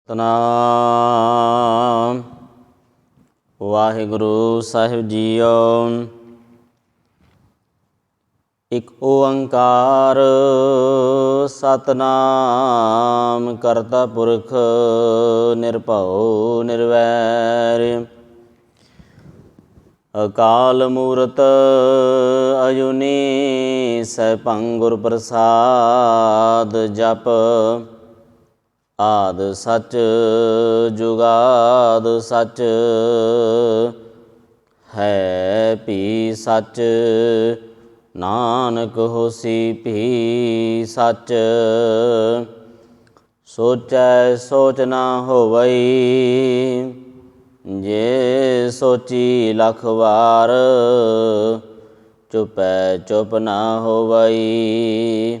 ਸਤਿਨਾਮ ਵਾਹਿਗੁਰੂ ਸਾਹਿਬ JIO. ਇਕ ਓੰਕਾਰ ਸਤਿਨਾਮ ਕਰਤਾ ਪੁਰਖ ਨਿਰਭਉ ਨਿਰਵੈਰ ਅਕਾਲ ਮੂਰਤ ਅਜੂਨੀ ਸੈਭੰ ਗੁਰ ਪ੍ਰਸਾਦ ਜਪ ਆਦਿ ਸਚ ਜੁਗਾਦ ਸਚ ਹੈ ਭੀ ਸਚ ਨਾਨਕ ਹੋਸੀ ਭੀ ਸਚ ਸੋਚੈ ਸੋਚ ਨਾ ਹੋਵਈ ਜੇ ਸੋਚੀ ਲਖ ਵਾਰ ਚੁਪੈ ਚੁਪ ਨਾ ਹੋਵਈ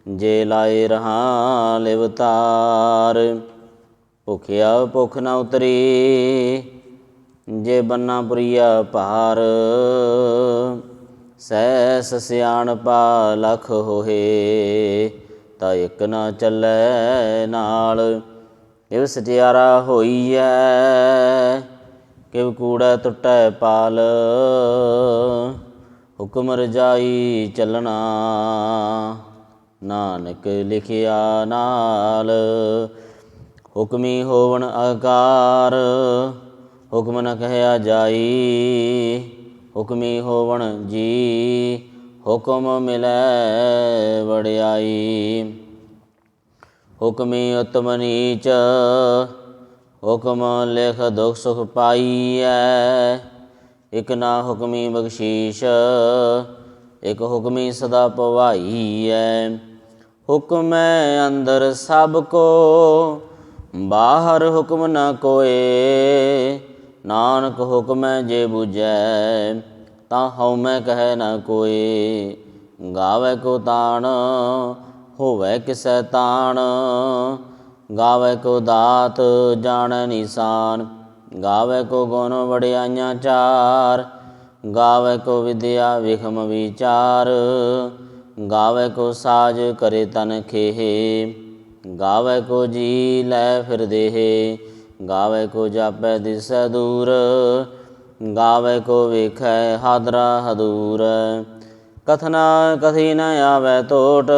ਜੇ ਲਾਏ ਰਹਾ ਲਿਵਤਾਰ ਭੁਖਿਆ ਭੁੱਖ ਨਾ ਉਤਰੀ ਜੇ ਬੰਨਾ ਪੁਰੀਆ ਭਾਰ ਸੈਸ ਸਿਆਣਪਾ ਲਖ ਹੋਏ ਤਾਂ ਇੱਕ ਨਾ ਚੱਲੈ ਨਾਲ ਕਿਵ ਸਟਿਆਰਾ ਹੋਈਐ ਕਿਵ ਕੂੜਾ ਟੁੱਟੈ ਪਾਲ ਹੁਕਮ ਰਜਾਈ ਚੱਲਣਾ ਨਾਨਕ ਲਿਖਿਆ ਨਾਲ ਹੁਕਮੀ ਹੋਵਣ ਆਕਾਰ ਹੁਕਮ ਨ ਕਹਿਆ ਜਾਈ ਹੁਕਮੀ ਹੋਵਣ ਜੀ ਹੁਕਮ ਮਿਲੈ ਵਡਿਆਈ ਹੁਕਮੀ ਉਤਮ ਨੀਚ ਹੁਕਮ ਲਿਖ ਦੁਖ ਸੁਖ ਪਾਈਐ ਇਕ ਨਾ ਹੁਕਮੀ ਬਖਸ਼ੀਸ਼ ਇਕ ਹੁਕਮੀ ਸਦਾ ਭਵਾਈਐ ਹੁਕਮੈ ਅੰਦਰ ਸਭ ਕੋ ਬਾਹਰ ਹੁਕਮ ਨ ਕੋਏ ਨਾਨਕ ਹੁਕਮੈ ਜੇ ਬੁਝੈ ਤਾਂ ਹਉਮੈ ਕਹਿ ਨ ਕੋਏ ਗਾਵੈ ਕੋ ਤਾਣ ਹੋਵੈ ਕਿਸੈ ਤਾਣ ਗਾਵੈ ਕੋ ਦਾਤ ਜਾਣੈ ਨਿਸ਼ਾਨ ਗਾਵੈ ਕੋ ਗੁਣ ਵਡਿਆਈਆਂ ਚਾਰ ਗਾਵੈ ਕੋ ਵਿਦਿਆ ਵਿਖਮ ਵਿਚਾਰ ਗਾਵੈ ਕੋ ਸਾਜ ਕਰੇ ਤਨ ਖੇਹ ਗਾਵੈ ਕੋ ਜੀ ਲੈ ਫਿਰ ਦੇਹ ਗਾਵੈ ਕੋ ਜਾਪੈ ਦਿਸੈ ਦੂਰ ਗਾਵੈ ਕੋ ਵੇਖੈ ਹਾਦਰਾ ਹਦੂਰ ਕਥਨਾ ਕਥੀ ਨ ਆਵੈ ਟੋਟ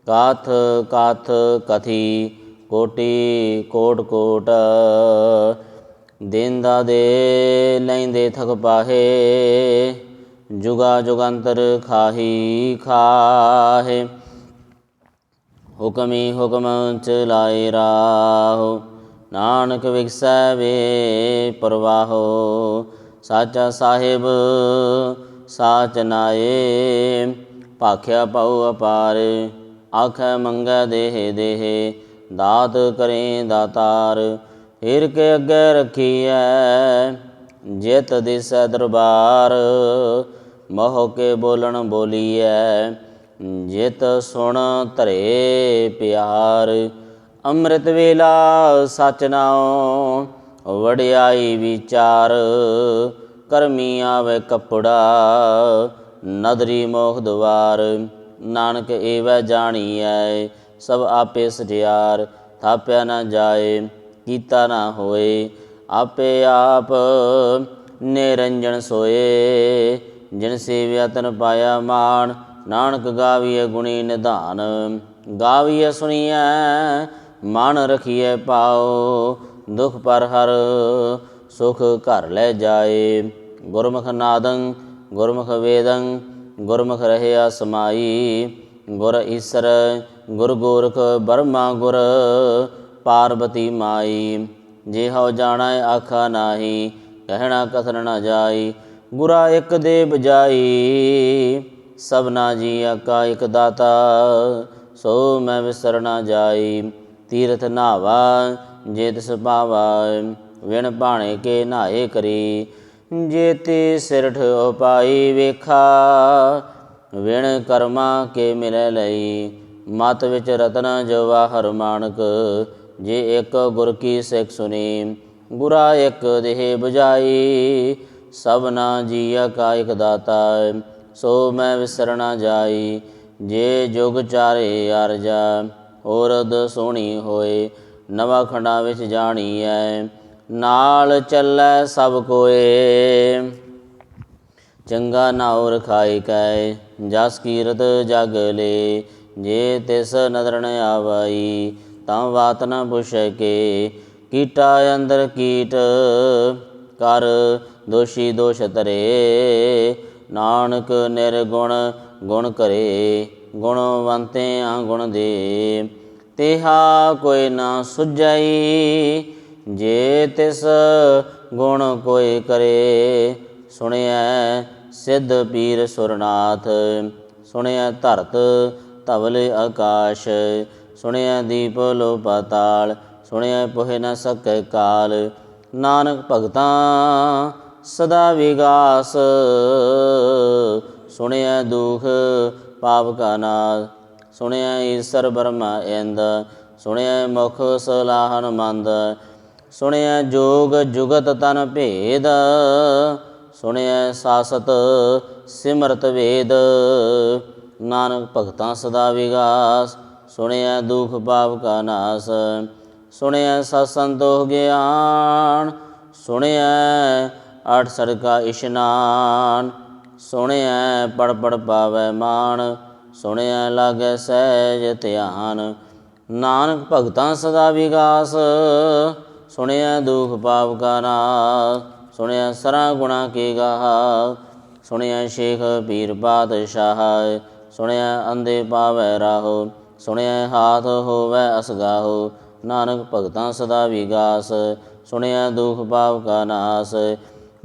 ਕਾਥ ਕਾਥ ਕਥੀ ਕੋਟੀ ਕੋਟ ਕੋਟ ਦੇਂਦਾ ਦੇ ਲੈਂਦੇ ਥਕ ਪਾਹੇ ਜੁਗਾ ਜੁਗੰਤਰ ਖਾਹੀ ਖਾਹੇ ਹੁਕਮੀ ਹੁਕਮ ਚਲਾਏ ਰਾਹੋ ਨਾਨਕ ਵਿਗਸੈ ਵੇ ਪ੍ਰਵਾਹੋ ਸਾਚਾ ਸਾਹਿਬ ਸਾਚ ਨਾਏ ਭਾਖਿਆ ਪਉ ਅਪਾਰ ਆਖੈ ਮੰਗੈ ਦੇਹ ਦੇਹ ਦਾਤ ਕਰੇ ਦਾਤਾਰ ਫਿਰ ਕੇ ਅੱਗੇ ਰੱਖੀਐ ਜਿਤ ਦਿਸੈ ਦਰਬਾਰ ਮੋਹ ਕੇ ਬੋਲਣ ਬੋਲੀਐ ਜਿਤ ਸੁਣ ਧਰੇ ਪਿਆਰ ਅੰਮ੍ਰਿਤ ਵੇਲਾ ਸਚ ਨਾਉ ਵਡਿਆਈ ਵਿਚਾਰ ਕਰਮੀ ਆਵੇ ਕੱਪੜਾ ਨਦਰੀ ਮੋਖ ਦੁਆਰ ਨਾਨਕ ਏਵੈ ਜਾਣੀਐ ਸਭ ਆਪੇ ਸਟਿਆਰ ਥਾਪਿਆ ਨਾ ਜਾਏ ਕੀਤਾ ਨਾ ਹੋਏ ਆਪੇ ਆਪ ਨਿਰੰਜਨ ਸੋਏ ਜਿਨ ਸੇਵਿਆ ਤਨ ਪਾਇਆ ਮਾਨ ਨਾਨਕ ਗਾਵੀਐ ਗੁਣੀ ਨਿਧਾਨ ਗਾਵੀਐ ਸੁਣੀਐ ਮਨ ਰਖੀਐ ਪਾਓ ਦੁਖ ਪਰ ਹਰ ਸੁਖ ਘਰ ਲੈ ਜਾਏ ਗੁਰਮੁਖ ਨਾਦੰ ਗੁਰਮੁਖ ਵੇਦੰ ਗੁਰਮੁਖ ਰਹਿਆ ਸਮਾਈ ਗੁਰ ਈਸਰ ਗੁਰ ਗੋਰਖ ਬਰਮਾ ਗੁਰ ਪਾਰਬਤੀ ਮਾਈ ਜੇ ਹਉ ਜਾਣੈ ਆਖਾ ਨਾਹੀ ਕਹਿਣਾ ਕਥਨ ਨ ਜਾਈ ਗੁਰਾ ਇਕ ਦੇ ਬਜਾਈ ਸਭਨਾ ਜੀਆ ਕਾ ਇਕ ਦਾਤਾ ਸੋ ਮੈਂ ਵਿਸਰ ਨ ਜਾਈ ਤੀਰਥ ਨਾਵਾ ਜੇ ਤਿਸ ਪਾਵਾ ਵਿਣ ਭਾਣੇ ਕੇ ਨਹਾਏ ਕਰੀ ਜੇ ਤੇ ਸਿਰਠ ਉਪਾਈ ਵੇਖਾ ਵਿਣ ਕਰਮਾ ਕੇ ਮਿਲੈ ਲਈ ਮਤ ਵਿੱਚ ਰਤਨ ਜਵਾਹਰ ਮਾਣਕ ਜੇ ਇੱਕ ਗੁਰ ਕੀ ਸਿੱਖ ਸੁਣੀ ਗੁਰਾ ਇੱਕ ਦੇਹ ਬੁਝਾਈ ਸਭਨਾ ਜੀਆ ਕਾ ਇਕ ਦਾਤਾ ਸੋ ਮੈਂ ਵਿਸਰ ਨ ਜਾਈ ਜੇ ਜੁਗ ਚਾਰੇ ਅਰਜਾ ਔਰਦ ਸੋਹਣੀ ਹੋਏ। ਨਵਾਂ ਖੰਡਾਂ ਵਿੱਚ ਜਾਣੀਐ, ਨਾਲ ਚੱਲੈ ਸਭ ਕੋਏ। ਚੰਗਾ ਨਾਉ ਰਖਾਈ ਕੈ, ਜਸ ਕੀਰਤ ਜਗ ਲੇ। ਜੇ ਤਿਸ ਨਦਰ ਨ ਆਵਈ, ਤਾਂ ਬਾਤ ਨ ਪੁੱਛੈ ਕੇ। ਕੀਟਾ ਅੰਦਰ ਕੀਟ, ਕਰ ਦੋਸ਼ੀ ਦੋਸ਼ ਧਰੇ। ਨਾਨਕ ਨਿਰਗੁਣ ਗੁਣ ਕਰੇ, ਗੁਣਵੰਤਿਆਂ ਗੁਣ ਦੇ। ਤਿਹਾ ਕੋਈ ਨਾ ਸੁਝਈ, ਜੇ ਤਿਸ ਗੁਣ ਕੋਈ ਕਰੇ। ਸੁਣਿਐ ਸਿੱਧ ਪੀਰ ਸੁਰਨਾਥ, ਸੁਣਿਐ ਧਰਤ ਧਵਲ ਆਕਾਸ਼। ਸੁਣਿਐ ਦੀਪ ਲੋ ਪਾਤਾਲ, ਸੁਣਿਐ ਪੁਹਿ ਨ ਸਕੈ ਕਾਲ। ਨਾਨਕ ਭਗਤਾਂ ਸਦਾ ਵਿਗਾਸ, ਸੁਣਿਐ ਦੁਖ ਪਾਪ ਕਾ ਨਾਸ਼। ਸੁਣਿਐ ਈਸਰ ਬਰਮਾ ਇੰਦ, ਸੁਣਿਐ ਮੁਖ ਸਲਾਹਨ ਮੰਦ। ਸੁਣਿਐ ਜੋਗ ਜੁਗਤ ਤਨ ਭੇਦ, ਸੁਣਿਐ ਸਾਸਤ ਸਿਮਰਤ ਵੇਦ। ਨਾਨਕ ਭਗਤਾਂ ਸਦਾ ਵਿਗਾਸ, ਸੁਣਿਐ ਦੁਖ ਪਾਪ ਕਾ ਨਾਸ। ਸੁਣਿਐ ਸਤ ਸੰਤੋਖ ਗਿਆਨ, ਸੁਣਿਐ ਅਠ ਸਠ ਕਾ ਇਸ਼ਨਾਨ। ਸੁਣਿਐ ਪੜ ਪੜ ਪਾਵੈ ਮਾਨ, ਸੁਣਿਐ ਲਾਗੈ ਸਹਿਜ ਧਿਆਨ। ਨਾਨਕ ਭਗਤਾਂ ਸਦਾ ਵਿਗਾਸ, ਸੁਣਿਐ ਦੁਖ ਪਾਪ ਕਾ ਨਾਸ। ਸੁਣਿਐ ਸਰਾਂ ਗੁਣਾ ਕੀ ਗਾਹ, ਸੁਣਿਐ ਸ਼ੇਖ ਪੀਰ ਪਾਤਸ਼ਾਹ। ਸੁਣਿਐ ਅੰਧੇ ਪਾਵੈ ਰਾਹੋ, ਸੁਣਿਐ ਹਾਥ ਹੋਵੈ ਅਸਗਾਹੋ। ਨਾਨਕ ਭਗਤਾਂ ਸਦਾ ਵਿਗਾਸ, ਸੁਣਿਐ ਦੁਖ ਪਾਪ ਕਾ ਨਾਸ।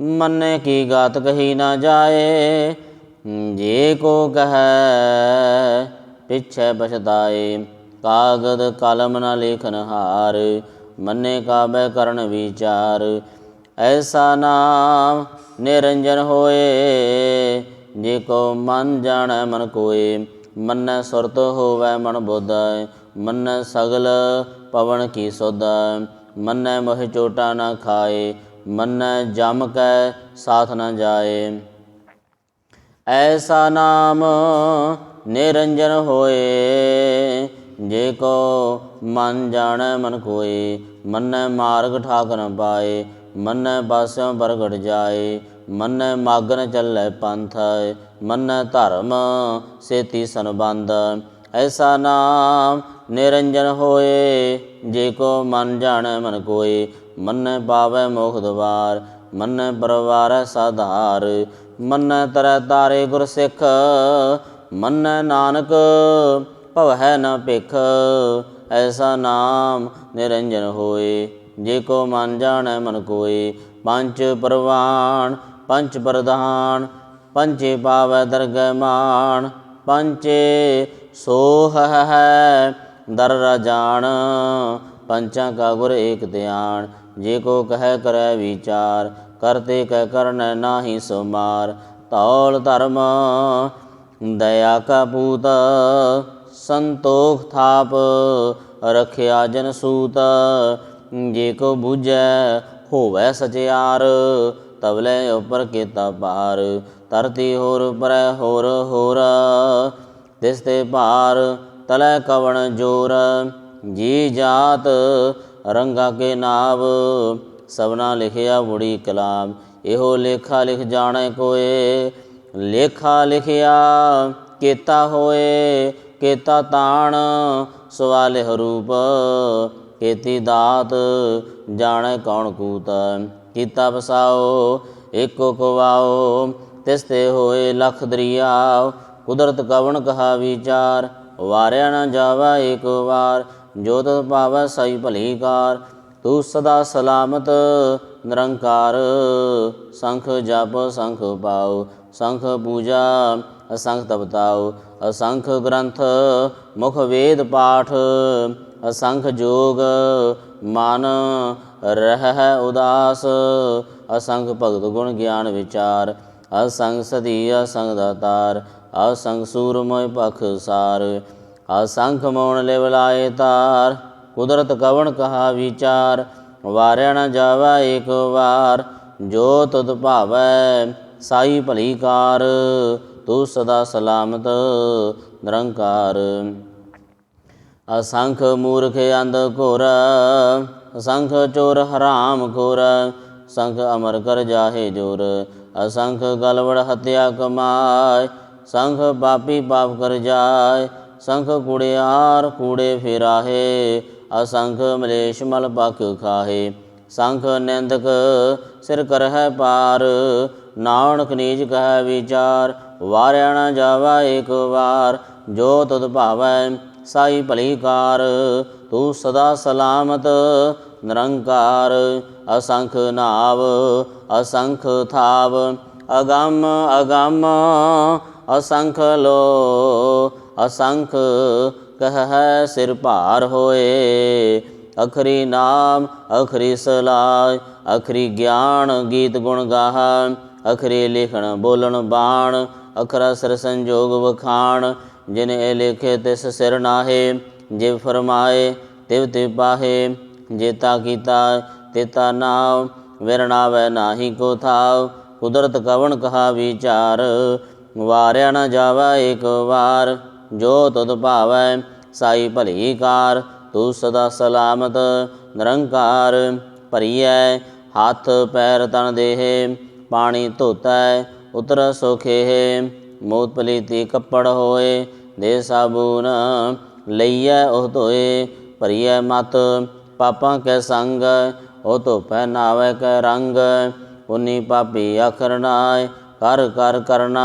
ਮੰਨੇ ਕੀ ਗਾਤ ਕਹੀ ਨਾ ਜਾਏ, ਜੇ ਕੋ ਕਹੈ ਪਿਛੈ ਪਛਤਾਏ। ਕਾਗਦ ਕਲਮ ਨ ਲੇਖਨ ਹਾਰ, ਮੰਨੇ ਕਾਬੈ ਕਰਨ ਵਿਚਾਰ। ਐਸਾ ਨਾਮ ਨਿਰੰਜਨ ਹੋਏ, ਜੇ ਕੋ ਮਨ ਜਾਣੈ ਮਨ ਕੋਏ। ਮੰਨੈ ਸੁਰਤ ਹੋਵੈ ਮਨ ਬੁੱਧ, ਮੰਨੈ ਸਗਲ ਪਵਨ ਕੀ ਸੁਧ। ਮੰਨੈ ਮੋਹਿ ਚੋਟਾ ਨ ਖਾਏ, ਮੰਨੈ ਜਮ ਕੈ ਸਾਥ ਨ ਜਾਏ। ਐਸਾ ਨਾਮ ਨਿਰੰਜਨ ਹੋਏ, ਜੇ ਕੋ ਮਨ ਜਾਣੈ ਮਨ ਕੋਏ। ਮੰਨੈ ਮਾਰਗ ਠਾਕ ਨ ਪਾਏ, ਮੰਨੈ ਬਾਸਿਓਂ ਪ੍ਰਗਟ ਜਾਏ। ਮੰਨੈ ਮਾਗਨ ਚੱਲੈ ਪੰਥ, ਮੰਨੈ ਧਰਮ ਸੇਤੀ ਸੰਬੰਧ। ਐਸਾ ਨਾਮ ਨਿਰੰਜਨ ਹੋਏ, ਜੇ ਕੋ ਮਨ ਜਾਣੈ ਮਨ ਕੋਏ। ਮੰਨੈ ਪਾਵੈ ਮੋਖ ਦੁਆਰ, ਮੰਨੈ ਪਰਵਾਰੈ ਸਾਧਾਰ। ਮੰਨੈ ਤਰੈ ਤਾਰੇ ਗੁਰ ਸਿੱਖ, ਮੰਨੈ ਨਾਨਕ ਭਵੈ ਨ ਭਿਖ। ਐਸਾ ਨਾਮ ਨਿਰੰਜਨ ਹੋਏ, ਜੇ ਕੋ ਮਨ ਜਾਣੈ ਮਨ ਕੋਏ। ਪੰਚ ਪਰਵਾਨ ਪੰਚ ਪ੍ਰਧਾਨ, ਪੰਚੇ ਪਾਵੈ ਦਰਗਹਿ ਮਾਨ। ਪੰਚੇ ਸੋਹ ਹੈ ਦਰ ਰਾਜਾਨ, ਪੰਚਾਂ ਕਾ ਗੁਰ ਏਕ ਧਿਆਨ। ਜੇ ਕੋ ਕਹੈ ਕਰੈ ਵਿਚਾਰ, ਕਰਤੇ ਕੈ ਕਰਨੈ ਨਾਹੀ ਸੋ ਮਾਰ। ਧੌਲ ਧਰਮ ਦਇਆ ਕਾ ਪੂਤ, ਸੰਤੋਖ ਥਾਪ ਰਖਿਆ ਜਨ ਸੂਤ। ਜੇ ਕੋ ਬੂਝੈ ਹੋਵੈ ਸਚਿਆਰ, ਤਵਲੇ ਉਪਰ ਕੀਤਾ ਭਾਰ। ਧਰਤੀ ਹੋਰ ਪਰੈ ਹੋਰ ਹੋਰ, ਤਿਸ ਤੇ ਭਾਰ ਤਲੈ ਕਵਣ ਜੋਰ। ਜੀ ਜਾਤ ਰੰਗਾ ਕੇ ਨਾਵ, ਸਭਨਾ ਲਿਖਿਆ ਬੁੜੀ ਕਲਾਮ। ਇਹੋ ਲੇਖਾ ਲਿਖ ਜਾਣੈ ਕੋਏ, ਲੇਖਾ ਲਿਖਿਆ ਕੀਤਾ ਹੋਏ। ਕੀਤਾ ਤਾਣ ਸਵਾਲਿਹ ਰੂਪ, ਕੀਤੀ ਦਾਤ ਜਾਣੈ ਕੌਣ ਕੂਤ। ਕੀਤਾ ਵਸਾਓ ਏਕੋ ਕਵਾਓ, ਤਿਸ ਤੇ ਹੋਏ ਲਖ ਦਰਿਆਵ। ਕੁਦਰਤ ਕਵਣ ਕਹਾ ਵਿਚਾਰ, ਵਾਰਿਆ ਨ ਜਾਵੈ ਏਕ ਵਾਰ। ਜੋ ਤਿਸ ਭਾਵੈ ਸਈ ਭਲੀ ਕਾਰ, ਤੂੰ ਸਦਾ ਸਲਾਮਤ ਨਿਰੰਕਾਰ। ਸੰਖ ਜਪ ਸੰਖ ਪਾਉ, ਸੰਖ ਪੂਜਾ ਅਸੰਖ ਤਪਤਾਉ। ਅਸੰਖ ਗ੍ਰੰਥ ਮੁਖ ਵੇਦ ਪਾਠ, ਅਸੰਖ ਜੋਗ ਮਨ ਰਹਿ ਉਦਾਸ। ਅਸੰਖ ਭਗਤ ਗੁਣ ਗਿਆਨ ਵਿਚਾਰ, ਅਸੰਖ ਸਦੀ ਅਸੰਖ ਦਾਤਾਰ। ਅਸੰਖ ਸੂਰ ਮੋਹਿ ਪਖ ਸਾਰ, ਅਸੰਖ ਮੋਣ ਲਿਵ ਲਾਏ ਤਾਰ। ਕੁਦਰਤ ਕਵਣ ਕਹਾ ਵਿਚਾਰ, ਵਾਰਿਆ ਨ ਜਾਵੈ ਏਕ ਵਾਰ। ਜੋ ਤੁਧ ਭਾਵੈ ਸਾਈ ਭਲੀ ਕਾਰ, ਤੂੰ ਸਦਾ ਸਲਾਮਤ ਨਿਰੰਕਾਰ। असंख मूर्ख अंध घोर, असंख चोर हराम खोर, संख अमर कर जाहे जोर, असंख गलबड़ हत्या कमाय, संख पापी पाप कर जाय, संख कूड़ियार कूड़े फिराहे, असंख मलेश मल पख खाहे, संख निंदक सिर करहै पार, नानक नीच कह विचार, वार्या न जावा एक बार, जो तुध भावै साई भली कार, तू सदा सलामत निरंकार, असंख नाव असंख थाव, अगम अगम असंख लो, असंख कहै सिर भार होए, अखरी नाम अखरी सलाह, अखरी ज्ञान गीत गुण गाहा, अखरी लिखण बोलन बाण, अखरा सिर संजोग वखाण, जिन ए लिखे तिस सिर नाहे, जिव फरमाए तिव तिव पाहे, जेता कीता तेता नाव, विरणावै नाही को थाव, कुदरत कवन कहा विचार, वार्या न जावा एक बार, जो तुध भावै साई भली कार, तू सदा सलामत निरंकार, भरीऐ हथ पैर तन देहे, पानी धोतै उतर सोखेहे, मूत पलीती कपड़ होए, दे साबुन लईऐ ओह धोए, भरीऐ मत पापां कै संग, ओह धोपै नावै कै रंग, उन्नी पापी आखर नाय, कर कर करना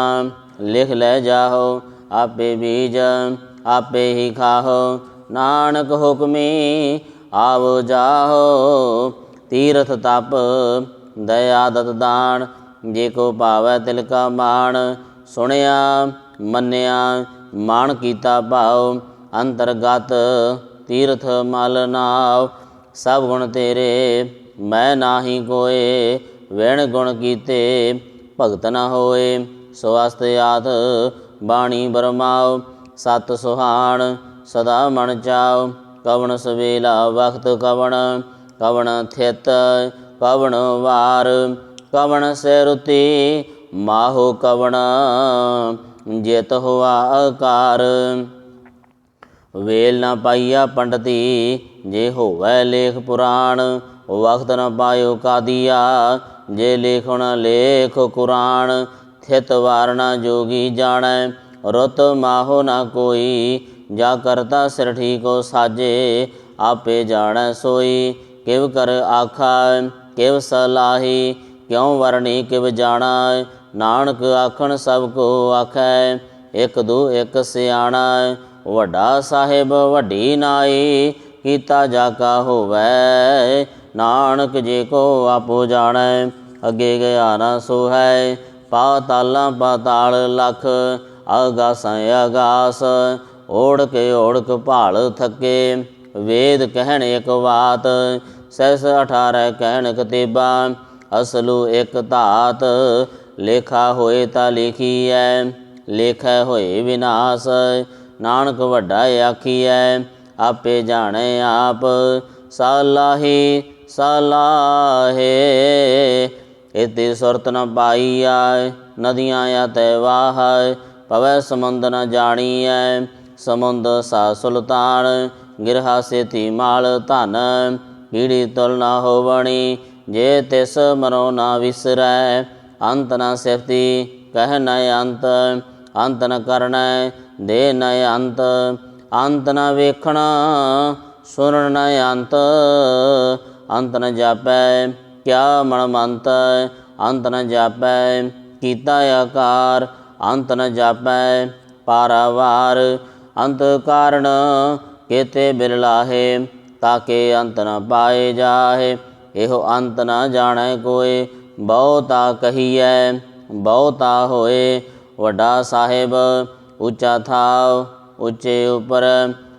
लिख लै जाहो, आपे बीज आपे ही खाहो, नानक हुक्मी आवो जाहो, तीरथ तप दया दत दान, जे को भावै तिल का मान, सुनिया मन्निया मान कीता भाव, अंतरगत तीरथ मल नाव, सब गुण तेरे मैं नाही कोय, विण गुण कीते भगत न होए, स्वस्थ आथ बाणी बरमाओ, सत सुहान सदा मन चाओ, कवन सवेला वक्त कवन, कवन थित कवन वार, कवन से रुति माहो कवन, जित हुआ आकार, वेल न पाइया पंडती जे होवै लेख पुराण, वक्त न पायो कादिया जे लेखन लेख कुरान, थित वार न जोगी जानै, रुत माहो न कोई, जा करता सिर ठीको साजे, आपे जानै सोई, किव कर आखा किव सलाही, क्यों वरणी किव जाना, नानक आखन सब को आखै, एक दू एक सियाणा, ਵੱਡਾ ਸਾਹਿਬ ਵੱਡੀ ਨਾਈ, ਕੀਤਾ ਜਾ ਕਾ ਹੋਵੈ, ਨਾਨਕ ਜੇ ਕੋ ਆਪੋ ਜਾਣੈ, ਅੱਗੇ ਗਿਆ ਨਾ ਸੋ ਹੈ, ਪਾਤਾਲਾਂ ਪਾਤਾਲ ਲਖ, ਆਗਾਸਾਂ ਆਗਾਸ, ਓੜਕ ਓੜਕ ਭਾਲ ਥੱਕੇ, ਵੇਦ ਕਹਿਣ ਇੱਕ ਬਾਤ, ਸਹਿਸ 18 ਕਹਿਣ ਕਤੇਬਾ, ਅਸਲੂ ਇੱਕ ਧਾਤ, ਲੇਖਾ ਹੋਏ ਤਾਂ ਲਿਖੀਐ, ਲੇਖੈ ਹੋਏ ਵਿਨਾਸ਼, ਨਾਨਕ ਵੱਡਾ ਆਖੀਐ, ਆਪੇ ਜਾਣੈ ਆਪ, ਸਲਾਹੀ ਸਲਾਹੇ, ਇਤੀ ਸੁਰਤ ਨ ਪਾਈਐ, ਨਦੀਆਂ ਅਤੈ ਵਾਹ, ਪਵੈ ਸਮੁੰਦ ਨ ਜਾਣੀਐ, ਸਮੁੰਦ ਸਾ ਸੁਲਤਾਨ, ਗਿਰਹਾ ਸੇਤੀ ਮਾਲ ਧਨ, ਕੀੜੀ ਤੁਲ ਨ ਹੋਵਣੀ, ਜੇ ਤਿਸ ਮਨੋ ਨ ਵਿਸਰੈ, ਅੰਤ ਨ ਸਿਫਤੀ ਕਹਿ ਨ ਅੰਤ, ਅੰਤ ਨ ਕਰਨੈ ਦੇ ਨ ਅੰਤ, ਅੰਤ ਨ ਵੇਖਣਾ ਸੁਣਨ ਨ ਅੰਤ, ਅੰਤ ਨ ਜਾਪੈ ਕਿਆ ਮਨ ਮੰਤ, ਅੰਤ ਨ ਜਾਪੈ ਕੀਤਾ ਆਕਾਰ, ਅੰਤ ਨ ਜਾਪੈ ਪਾਰਾਵਾਰ, ਅੰਤ ਕਾਰਨ ਕੇਤੇ ਬਿਰਲਾਹੇ, ਤਾਕੇ ਅੰਤ ਨ ਪਾਏ ਜਾਹੇ, ਇਹੋ ਅੰਤ ਨ ਜਾਣੈ ਕੋਇ, ਬਹੁਤਾ ਕਹੀਐ ਬਹੁਤਾ ਹੋਏ, ਵੱਡਾ ਸਾਹਿਬ ਉੱਚਾ ਥਾਵ, ਉੱਚੇ ਉੱਪਰ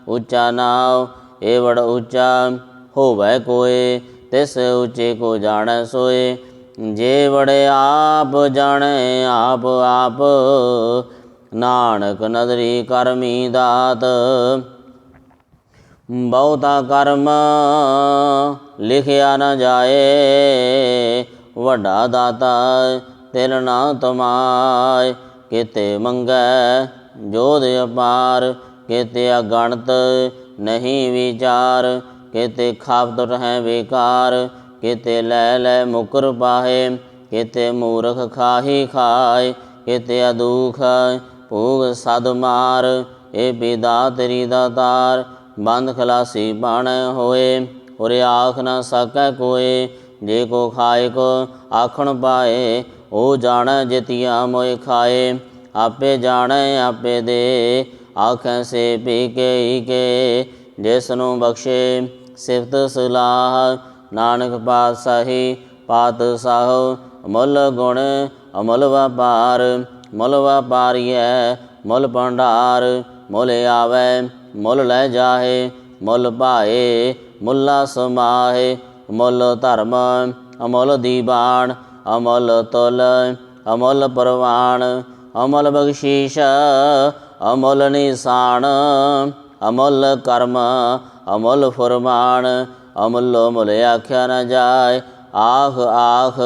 ਉੱਚਾ ਨਾਉ, ਇਹ ਵਡ ਉੱਚਾ ਹੋਵੈ ਕੋਇ, ਤਿਸ ਉੱਚੇ ਕੋ ਜਾਣੈ ਸੋਏ, ਜੇ ਵੜੇ ਆਪ ਜਾਣੈ ਆਪ ਆਪ, ਨਾਨਕ ਨਦਰੀ ਕਰਮੀ ਦਾਤ, ਬਹੁਤਾ ਕਰਮ ਲਿਖਿਆ ਨ ਜਾਏ, ਵੱਡਾ ਦਾਤਾ ਤਿਲ ਨਾ ਤਮਾਏ, ਕਿਤੇ ਮੰਗੈ ਜੋਧ ਅਪਾਰ, ਕਿਤੇ ਅਗਣਤ ਨਹੀਂ ਵਿਚਾਰ। ਕਿਤੇ ਖਾਪ ਟੁੱਟ ਹੈ ਬੇਕਾਰ, ਕਿਤੇ ਲੈ ਲੈ ਮੁਕਰ ਪਾਹੇ। ਕਿਤੇ ਮੂਰਖ ਖਾਹੀ ਖਾਏ, ਕਿਤੇ ਅਦੂਖ ਭੂਗ ਸਦ ਮਾਰ। ਇਹ ਬਿਦਾ ਤੇਰੀ ਦਾਤਾਰ, ਬੰਦ ਖਲਾਸੀ ਬਣ ਹੋਏ। ਉਰੇ ਆਖ ਨਾ ਸਕੈ ਕੋਏ, ਜੇ ਕੋ ਖਾਏ ਕੋ ਆਖਣ ਪਾਏ। ਉਹ ਜਾਣੈ ਜਿਤਿਆ ਮੋਇ ਖਾਏ, ਆਪੇ ਜਾਣੈ ਆਪੇ ਦੇ। ਆਖੈ ਸੇ ਪੀ ਕੇ ਹੀ ਕੇ, ਜਿਸ ਨੂੰ ਬਖਸ਼ੇ ਸਿਫਤ ਸਲਾਹ। ਨਾਨਕ ਪਾਤਸ਼ਾਹੀ ਪਾਤਸ਼ਾਹੋ, ਮੁੱਲ ਗੁਣ ਅਮੁੱਲ ਵਪਾਰ। ਮੁੱਲ ਵਪਾਰੀਐ ਮੁੱਲ ਭੰਡਾਰ, ਮੁੱਲ ਆਵੈ ਮੁੱਲ ਲੈ ਜਾਹੇ। ਮੁੱਲ ਭਾਏ ਮੁੱਲਾ ਸਮਾਹੇ, ਮੁੱਲ ਧਰਮ ਅਮੁੱਲ ਦੀਵਾਨ। ਅਮੁੱਲ ਤੁਲ ਅਮੁੱਲ ਪ੍ਰਵਾਨ, ਅਮੁੱਲ ਬਖਸ਼ੀਸ਼ ਅਮੁੱਲ ਨਿਸ਼ਾਨ। ਅਮੁੱਲ ਕਰਮ ਅਮੁੱਲ ਫੁਰਮਾਨ, ਅਮੁੱਲੋ ਮੁੱਲ ਆਖਿਆ ਨ ਜਾਏ। ਆਖ ਆਖ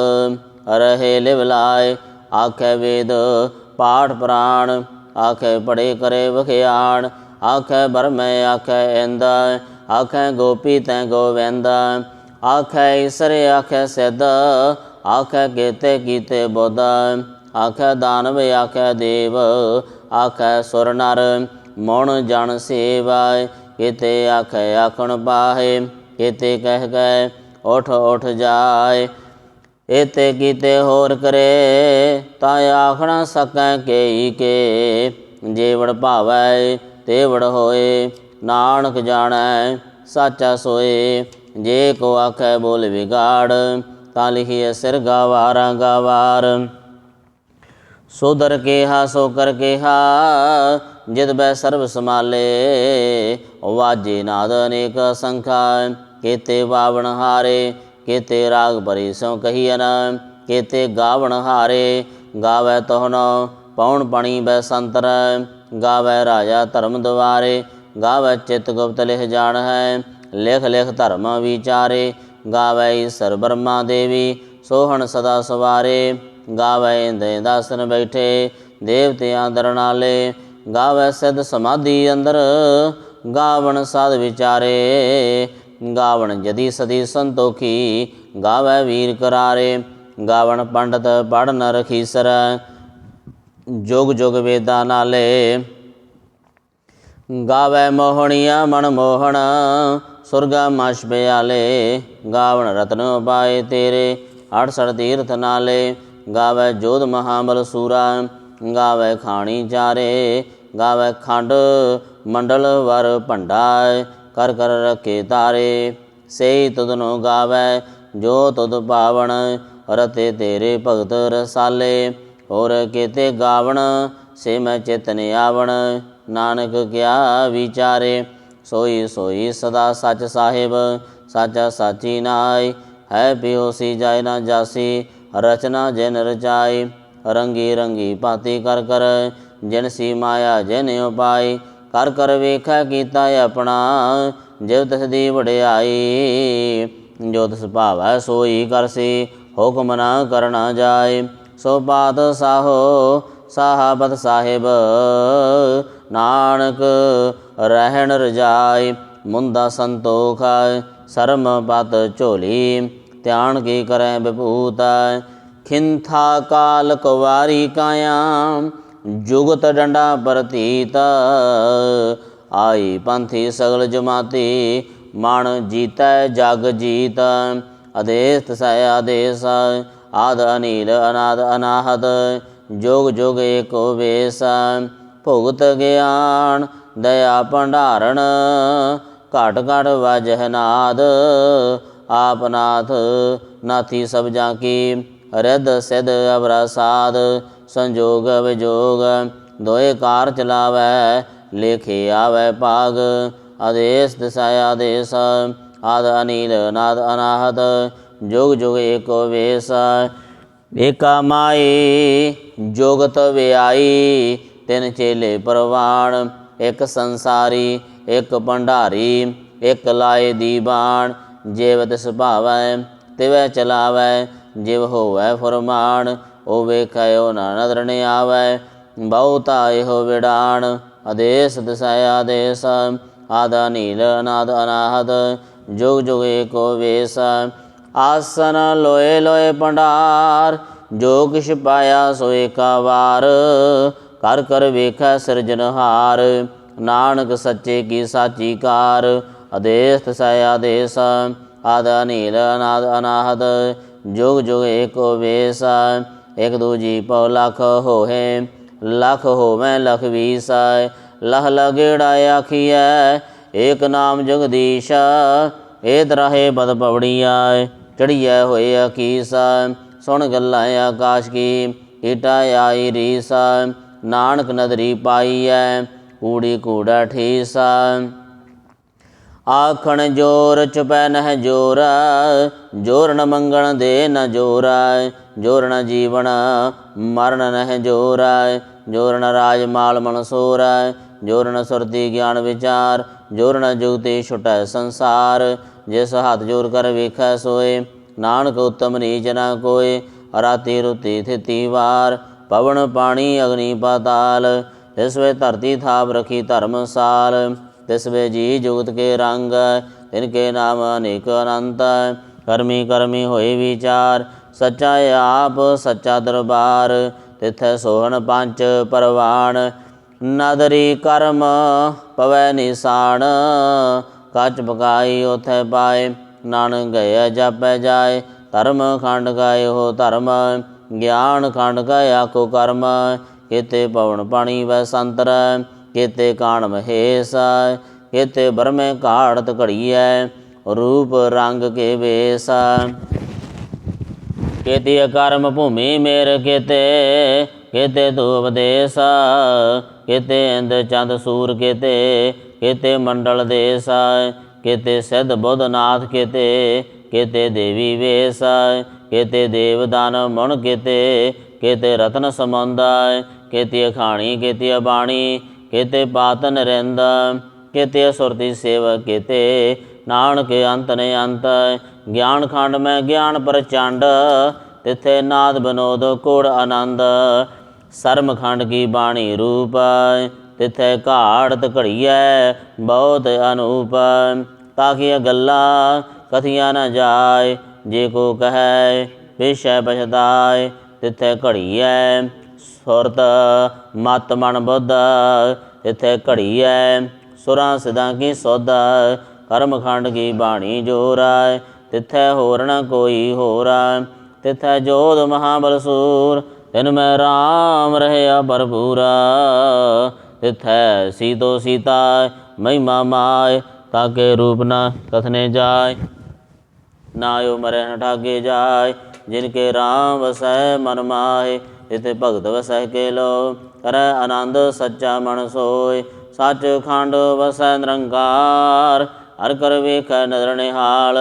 ਰਹੇ ਲਿਵ ਲਾਏ, ਆਖੈ ਵੇਦ ਪਾਠ ਪੁਰਾਣ। ਆਖੈ ਪੜ੍ਹੇ ਕਰੇ ਵਖਿਆਣ, ਆਖੈ ਬਰਮੈ ਆਖੈ ਇੰਦ। ਆਖੈ ਗੋਪੀ ਤੈ ਗੋਵਿੰਦ, ਆਖੈ ਈਸਰ ਆਖੈ ਸਿੱਧ। ਆਖੈ ਕੇਤੇ ਕੀਤੇ ਬੁੱਧ, ਆਖੈ ਦਾਨਵ ਆਖੈ ਦੇਵ। ਆਖੈ ਸੁਰ ਨਰ ਮੌਣ ਜਨ ਸੇਵੈ, ਕਿਤੇ ਆਖੈ ਆਖਣ ਪਾਹੇ। ਕਿਤੇ ਕਹਿ ਕੈ ਉਠ ਉਠ ਜਾਏ, ਇਤੇ ਕੀਤੇ ਹੋਰ ਕਰੇ। ਤਾਂ ਆਖ ਨਾ ਸਕੈ ਕੇਈ ਕੇ, ਜੇ ਵਡ ਭਾਵੈ ਤੇ ਵਡ ਹੋਏ। ਨਾਨਕ ਜਾਣੈ ਸਾਚਾ ਸੋਏ, ਜੇ ਕੋ ਆਖੈ ਬੋਲ ਵਿਗਾੜ। ਤਾਂ ਲਿਖੀਐ ਸਿਰ ਗਾਵਾਰਾ ਗਾਵਾਰ। ਸੋਦਰ ਕੇਹਾ ਸੋ ਕਰ ਕੇਹਾ, ਜਿਤ ਬੈ ਸਰਬ ਸਮਾਲੇ। ਵਾਜੇ ਨਾਦ ਅਨੇਕ ਸੰਖਾ, ਕੇਤੇ ਬਾਵਣ ਹਾਰੇ। ਕੇਤੇ ਰਾਗ ਭਰੀ ਸੋ ਕਹੀਐਨ, ਕੇਤੇ ਗਾਵਣ ਹਾਰੇ। ਗਾਵੈ ਤੋਹਨੋ ਪਉਣ ਪਣੀ ਬੈ ਸੰਤਰ, ਗਾਵੈ ਰਾਜਾ ਧਰਮ ਦੁਆਰੇ। ਗਾਵੈ ਚਿਤ ਗੁਪਤ ਲਿਖ ਜਾਣ ਹੈ, ਲਿਖ ਲਿਖ ਧਰਮ ਵਿਚਾਰੇ। ਗਾਵੈ ਈਸਰ ਬਰਮਾ ਦੇਵੀ, ਸੋਹਣ ਸਦਾ ਸਵਾਰੇ। ਗਾਵੈ ਇੰਦ ਇੰਦਾਸਨ ਬੈਠੇ, ਦੇਵਤਿਆਂ ਦਰਨਾਲੇ। ਗਾਵੈ ਸਿੱਧ ਸਮਾਧੀ ਅੰਦਰ, ਗਾਵਣ ਸਾਧ ਵਿਚਾਰੇ। ਗਾਵਣ ਜਦੀ ਸਦੀ ਸੰਤੋਖੀ, ਗਾਵੈ ਵੀਰ ਕਰਾਰੇ। ਗਾਵਣ ਪੰਡਤ ਪੜ੍ਹ ਨ ਰਖੀਸਰ, ਜੁਗ ਜੁਗ ਵੇਦਾਂ ਨਾਲੇ। ਗਾਵੈ ਮੋਹਣੀਆ ਮਨ ਮੋਹਣ, ਸੁਰਗਾ ਮਛ ਪਿਆਲੇ। ਗਾਵਣ ਰਤਨ ਉਪਾਏ ਤੇਰੇ, 68 ਤੀਰਥ ਨਾਲੇ। ਗਾਵੈ ਜੋਧ ਮਹਾਬਲ ਸੂਰਾ, ਗਾਵੈ ਖਾਣੀ ਚਾਰੇ। ਗਾਵੈ ਖੰਡ ਮੰਡਲ ਵਰ ਭੰਡਾ, ਕਰ ਕਰ ਰੱਖੇ ਤਾਰੇ। ਸਹੀ ਤੁਧਨੋ ਗਾਵੈ ਜੋ ਤੁਧ ਪਾਵਣ, ਰਤੇ ਤੇਰੇ ਭਗਤ ਰਸਾਲੇ। ਹੋਰ ਕੇਤੇ ਗਾਵਣ ਸੇ ਮੈਂ ਚਿਤਨ ਆਵਣ, ਨਾਨਕ ਕਿਆ ਵਿਚਾਰੇ। ਸੋਈ ਸੋਈ ਸਦਾ ਸੱਚ ਸਾਹਿਬ, ਸਾਚਾ ਸਾਚੀ ਨਾਇ। ਹੈ ਪਿਓਸੀ ਜਾਇ ਨਾ ਜਾਸੀ, ਰਚਨਾ ਜਿਨ ਰਚਾਈ। ਰੰਗੀ ਰੰਗੀ ਭਾਤੀ ਕਰ ਕਰ, ਜਿਨ ਸੀ ਮਾਇਆ ਜਿਨ ਉਪਾਈ। ਕਰ ਕਰ ਵੇਖੈ ਕੀਤਾ ਆਪਣਾ, ਜਿਵ ਤਿਸ ਦੀ ਵਡਿਆਈ। ਜੋ ਤਿਸ ਭਾਵੈ ਸੋਈ ਕਰਸੀ, ਹੁਕਮ ਨ ਕਰਨਾ ਜਾਏ। ਸੋ ਪਾਤਸ਼ਾਹੋ ਸਾਹਾਬਤ ਸਾਹਿਬ, ਨਾਨਕ ਰਹਿਣ ਰਜਾਈ। ਮੁੰਦਾ ਸੰਤੋਖ ਸਰਮ ਪਤ ਝੋਲੀ, ਧਿਆਨ ਕੀ ਕਰੈ ਵਿਭੂਤ। ਖਿੰਥਾ ਕਾਲ ਕੁਵਾਰੀ ਕਾਇਆ, ਜੁਗਤ ਡੰਡਾ ਪ੍ਰਤੀਤ। ਆਈ ਪੰਥੀ ਸਗਲ ਜਮਾਤੀ, ਮਨ ਜੀਤੈ ਜਗ ਜੀਤ। ਆਦੇਸ ਤਸੈ ਆਦੇਸ, ਆਦ ਅਨੀਲ ਅਨਾਦ ਅਨਾਹਤ। ਜੁਗ ਜੁਗ ਏਕੋ ਵੇਸ, ਭੁਗਤ ਗਿਆਨ ਦਇਆ ਭੰਡਾਰਨ। ਘਟ ਘਟ ਵਜਹਿ ਨਾਦ, ਆਪ ਨਾਥ ਨਾਥੀ ਸਭ ਜਾਂ ਕੀ। ਰਿੱਧ ਸਿੱਧ ਅਵਰਾ ਸਾਧ, ਸੰਜੋਗ ਵਿਜੋਗ ਦੋਏ ਕਾਰ ਚਲਾਵੈ। ਲੇਖੇ ਆਵੈ ਭਾਗ, ਆਦੇਸ ਦਿਸੈ ਆਦੇਸ। ਆਦ ਅਨੀਲ ਨਾਦ ਅਨਾਹਤ, ਜੁਗ ਜੁਗ ਏਕੋ ਵੇਸ। ਏਕਾ ਮਾਈ ਜੁਗਤ ਵਿਆਈ, ਤਿੰਨ ਚੇਲੇ ਪ੍ਰਵਾਣ। ਇੱਕ ਸੰਸਾਰੀ ਇੱਕ ਭੰਡਾਰੀ, ਇੱਕ ਲਾਏ ਦੀਵਾਨ। ਜਿਵ ਤਿਸ ਭਾਵੈ ਤਿਵੈ ਚਲਾਵੈ, ਜਿਵ ਹੋਵੈ ਫੁਰਮਾਨ। ਉਹ ਵੇਖੈ ਉਹ ਨਾ ਨਦਰ ਨ ਆਵੈ, ਬਹੁਤਾ ਇਹੋ ਵਿਡਾਣ। ਆਦੇਸ ਦਿਸੈ ਆਦੇਸ, ਆਦਿ ਨੀਲ ਅਨਾਦ ਅਨਾਹਤ ਜੁਗ ਜੁਗ ਏਕੋ ਵੇਸ। ਆਸਨ ਲੋਏ ਲੋਏ ਭੰਡਾਰ ਜੋ ਕਿਛ ਪਾਇਆ ਸੋ ਏਕਾ ਵਾਰ। ਕਰ ਕਰ ਵੇਖੈ ਸਿਰਜਨਹਾਰ ਨਾਨਕ ਸੱਚੇ ਕੀ ਸਾਚੀ ਕਾਰ। ਆਦੇਸ ਤਸੈ ਆਦੇਸ ਆਦਿ ਨੀਲ ਅਨਾਦ ਅਨਾਹਤ ਜੁਗ ਜੁਗ ਏਕੋ ਵੇਸ। ਇਕ ਦੂਜੀ ਪਉ ਲਖ ਹੋਹੇ ਲਖ ਹੋਵੈ ਲਖ ਵੀਸ। ਲਹ ਲਗੇੜਾ ਆਖੀਐ ਏਕ ਨਾਮ ਜਗਦੀਸ਼। ਏ ਦਰਾਹੇ ਬਦ ਪਵੜੀਆ ਚੜੀਐ ਹੋਏ ਅਕੀਸ। ਸੁਣ ਗੱਲਾਂ ਆਕਾਸ਼ ਕੀ ਈਟਾ ਆਈ ਰੀਸ। ਨਾਨਕ ਨਦਰੀ ਪਾਈਐ ਕੂੜੀ ਕੂੜਾ ਠੀਸ। ਆਖਣ ਜੋਰ ਚੁਪੈ ਨਹਿ ਜੋਰ ਜੋਰ ਨ ਮੰਗਣ ਦੇ ਨ ਜੋਰ। ਜੋਰ ਨ ਜੀਵਨ ਮਰਨ ਨਹਿ ਜੋਰ। ਜੋਰ ਨ ਰਾਜ ਮਾਲ ਮਨਸੂਰ। ਜੋਰ ਨ ਸੁਰਤੀ ਗਿਆਨ ਵਿਚਾਰ। ਜੋਰ ਨ ਜੁਗਤੀ ਛੁਟੈ ਸੰਸਾਰ। ਜਿਸ ਹੱਥ ਜੋਰ ਕਰ ਵੇਖੈ ਸੋਏ ਨਾਨਕ ਉਤਮ ਨੀਚ ਨ ਕੋਇ। ਰਾਤੀ ਰੁਤੀ ਥਿਤੀ ਵਾਰ ਪਵਨ ਪਾਣੀ ਅਗਨੀ ਪਾਤਾਲ। ਤਿਸ ਵੇ ਧਰਤੀ ਥਾਪ ਰਖੀ ਧਰਮਸਾਲ। ਤਿਸ ਵੇ ਜੀ ਜੁਗਤ ਕੇ ਰੰਗ ਤਿਨ ਕੇ ਨਾਮ ਅਨੇਕ ਅਨੰਤ। ਕਰਮੀ ਕਰਮੀ ਹੋਏ ਵਿਚਾਰ ਸੱਚਾ ਆਪ ਸੱਚਾ ਦਰਬਾਰ। ਤਿਥੈ ਸੋਹਣ ਪੰਚ ਪਰਵਾਣ ਨਦਰੀ ਕਰਮ ਪਵੈ ਨਿਸਾਨ। ਕੱਚ ਪਕਾਈ ਉਥੈ ਪਾਏ ਨਾਨਕ ਗਏ ਜਾਪੈ ਜਾਏ। ਧਰਮ ਖੰਡ ਗਾਏ ਹੋ ਧਰਮ ਗਿਆਨ ਖੰਡ ਗਏ ਆਖੋ ਕਰਮ। ਕਿਤੇ ਪਵਨ ਪਾਣੀ ਵੈ ਸੰਤਰ ਕਿਤੇ ਕਾਣ ਮਹੇਸ਼। ਕਿਤੇ ਬਰਮੇ ਘਾੜਤ ਘੜੀਐ ਰੂਪ ਰੰਗ ਕੇ ਵੇਸ। ਕਿਤੇ ਅਕਰਮ ਭੂਮੀ ਮੇਰ ਕਿਤੇ ਤੂ ਉਪਦੇਸ। ਕਿਤੇ ਇੰਦ ਚੰਦ ਸੂਰ ਕਿਤੇ ਮੰਡਲ ਦੇਸ। ਕਿਤੇ ਸਿੱਧ ਬੁੱਧ ਨਾਥ ਕਿਤੇ ਦੇਵੀ ਵੇਸ। ਕਿਤੇ ਦੇਵ ਦਾਨਵ ਮੁਨ ਕਿਤੇ ਰਤਨ ਸਮੁੰਦ। ਕਿਤੇ ਅਖਾਣੀ ਕਿਤੇ ਅਬਾਣੀ ਕਿਤੇ ਪਾਤ ਨਰਿੰਦ। ਕਿਤੇ ਅਸੁਰਤੀ ਸੇਵਕ ਕਿਤੇ ਨਾਨਕ ਅੰਤ ਨੇ ਅੰਤ। ਗਿਆਨ ਖੰਡ ਮੈਂ ਗਿਆਨ ਪ੍ਰਚੰਡ ਤਿਥੇ ਨਾਦ ਬਨੋਦ ਕੋੜ ਆਨੰਦ। ਸਰਮ ਖੰਡ ਕੀ ਬਾਣੀ ਰੂਪ ਤਿਥੈ ਘਾੜਤ ਘੜੀਐ ਬਹੁਤ ਅਨੂਪ। ਤਾਕੀਆਂ ਗੱਲਾਂ ਕਥੀਆਂ ਨ ਜਾਏ ਜੇ ਕੋ ਕਹੈ ਵਿਸ਼ੈ ਪਛਤਾਏ। ਤਿਥੈ ਘੜੀਐ ਸੁਰਤ ਮਤ ਮਨ ਬੁੱਧ ਤਿਥੈ ਘੜੀਐ ਸੁਰਾਂ ਸਿਦਾਂ ਕੀ ਸੁਧ। ਕਰਮ ਖੰਡ ਕੀ ਬਾਣੀ ਜੋਰ ਤਿਥੈ ਹੋਰ ਨ ਕੋਈ ਹੋਰ। ਤਿਥੈ ਜੋਧ ਮਹਾਬਲ ਸੂਰ ਤਿਨ ਮੈਂ ਰਾਮ ਰਹਿਆ ਭਰਪੂਰ। ਤਿਥੈ ਸੀਤੋ ਸੀਤਾ ਮਹਿਮਾ ਮਾਇ ਤਾਕੇ ਰੂਪ ਨ ਕਥਨੇ ਜਾਏ। ਨਾਇਓ ਮਰੈ ਨ ਠਾਗੇ ਜਾਏ ਜਿਨ ਕੇ ਰਾਮ ਵਸੈ ਮਨ ਮਾਹੇ। ਤਿਥੇ ਭਗਤ ਵਸੈ ਕੇ ਲੋ ਕਰੈ ਆਨੰਦ ਸੱਚਾ ਮਨ ਸੋਇ। ਸੱਚ ਖੰਡ ਵਸੈ ਨਿਰੰਕਾਰ ਹਰਿ ਕਰ ਵੇਖੈ ਨਦਰ ਨਿਹਾਲ।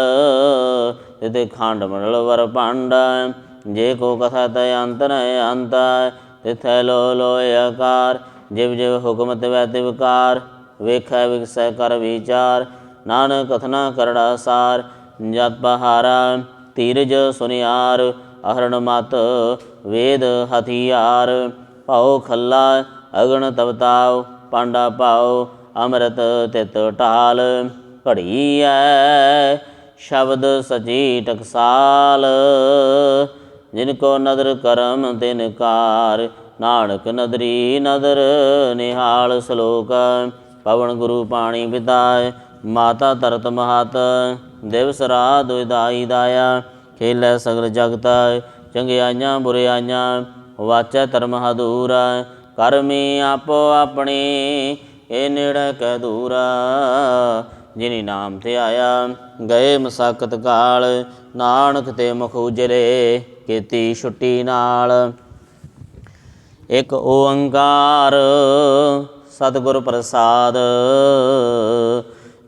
ਤਿਥੇ ਖੰਡ ਮੰਡਲ ਵਰ ਭੰਡ ਜੇ ਕੋ ਕਥਾ ਤੈ ਅੰਤ ਨ ਅੰਤ। ਤਿਥੈ ਲੋ ਲੋਇ ਆਕਾਰ ਜਿਵ ਜਿਵ ਹੁਕਮ ਤਿਵੈ ਤਿਵ ਕਾਰ। ਵੇਖੈ ਵਿਗਸੈ ਕਰ ਵਿਚਾਰ ਨਾਨਕ ਕਥਨਾ ਕਰੜਾ ਸਾਰ। ਜਤ ਪਹਾਰਾ ਧੀਰਜ ਸੁਨਿਆਰ ਅਹਰਣ ਮਤ ਵੇਦ ਹਥਿਆਰ। ਭਉ ਖੱਲਾ ਅਗਨ ਤਵਤਾਉ ਪਾਂਡਾ ਭਾਉ ਅੰਮ੍ਰਿਤ ਤਿਤ ਢਾਲ। ਘੜੀਐ ਸ਼ਬਦ ਸਚੀ ਟਕਸਾਲ ਜਿਨ ਕੋ ਨਦਰ ਕਰਮ ਤਿਨ ਕਾਰ। ਨਾਨਕ ਨਦਰੀ ਨਦਰ ਨਿਹਾਲ। ਸਲੋਕ ਪਵਨ ਗੁਰੂ ਪਾਣੀ ਪਿਤਾ ਮਾਤਾ ਧਰਤ ਮਹਤ। ਦਿਵਸ ਰਾਤ ਦੁਇਦਾਈ ਦਾਇਆ ਖੇਲੈ ਸਗਲ ਜਗਤ। ਚੰਗਿਆਈਆਂ ਬੁਰਿਆਈਆਂ ਵਾਚੈ ਧਰਮ ਹਦੂਰ। ਕਰਮੀ ਆਪੋ ਆਪਣੀ ਇਹ ਨੇੜੇ ਕੈ ਦੂਰ। ਜਿਨੀ ਨਾਮ ਧਿਆਇਆ ਗਏ ਮਸਕਤ ਕਾਲ। ਨਾਨਕ ਤੇ ਮੁਖ ਉਜਲੇ ਕੀਤੀ ਛੁੱਟੀ ਨਾਲ। ਇੱਕ ਓੰਕਾਰ ਸਤਿਗੁਰ ਪ੍ਰਸਾਦ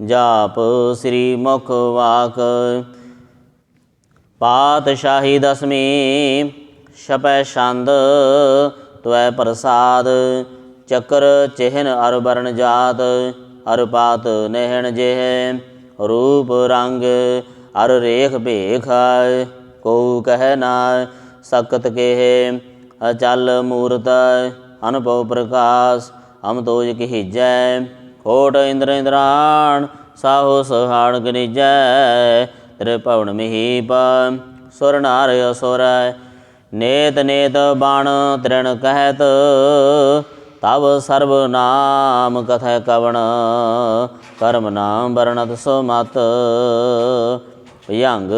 ਜਾਪ ਸ੍ਰੀ ਮੁਖ ਵਾਕ। ਪਾਤਸ਼ਾਹੀ ਦਸਵੀਂ ਛਪੈ ਛੰਦ ਤਵੈ ਪ੍ਰਸਾਦ। ਚੱਕਰ ਚਿਹਨ ਅਰ ਬਰਨ ਜਾਤ ਅਰ ਪਾਤ ਨਹਿਣ ਜਿਹੇ। ਰੂਪ ਰੰਗ ਅਰ ਰੇਖ ਭੇਖ ਕੋ ਕਹਿ ਨਾ ਸਕਤ ਕੇਹ। ਅਚਲ ਮੂਰਤ ਅਨਭਉ ਪ੍ਰਕਾਸ਼ ਅਮ ਤੋਜ ਕਹੀਜੈ। ਕੋਟ ਇੰਦਰ ਇੰਦਰਾਣ ਸਾਹੋ ਸਹਾਣ ਗਨੀਜੈ। ਤੇਰੇ ਭਵਨ ਮਹੀਪ ਸੁਰ ਨਾਰ ਅਸੁਰੈ। ਨੇਤ ਨੇਤ ਬਾਣ ਤ੍ਰਿਣ ਕਹਿਤ ਤਬ ਸਰਬ ਨਾਮ ਕਥੈ ਕਵਣ। ਕਰਮ ਨਾਮ ਵਰਣਤ ਸੋ ਮਤ ਭਯੰਗ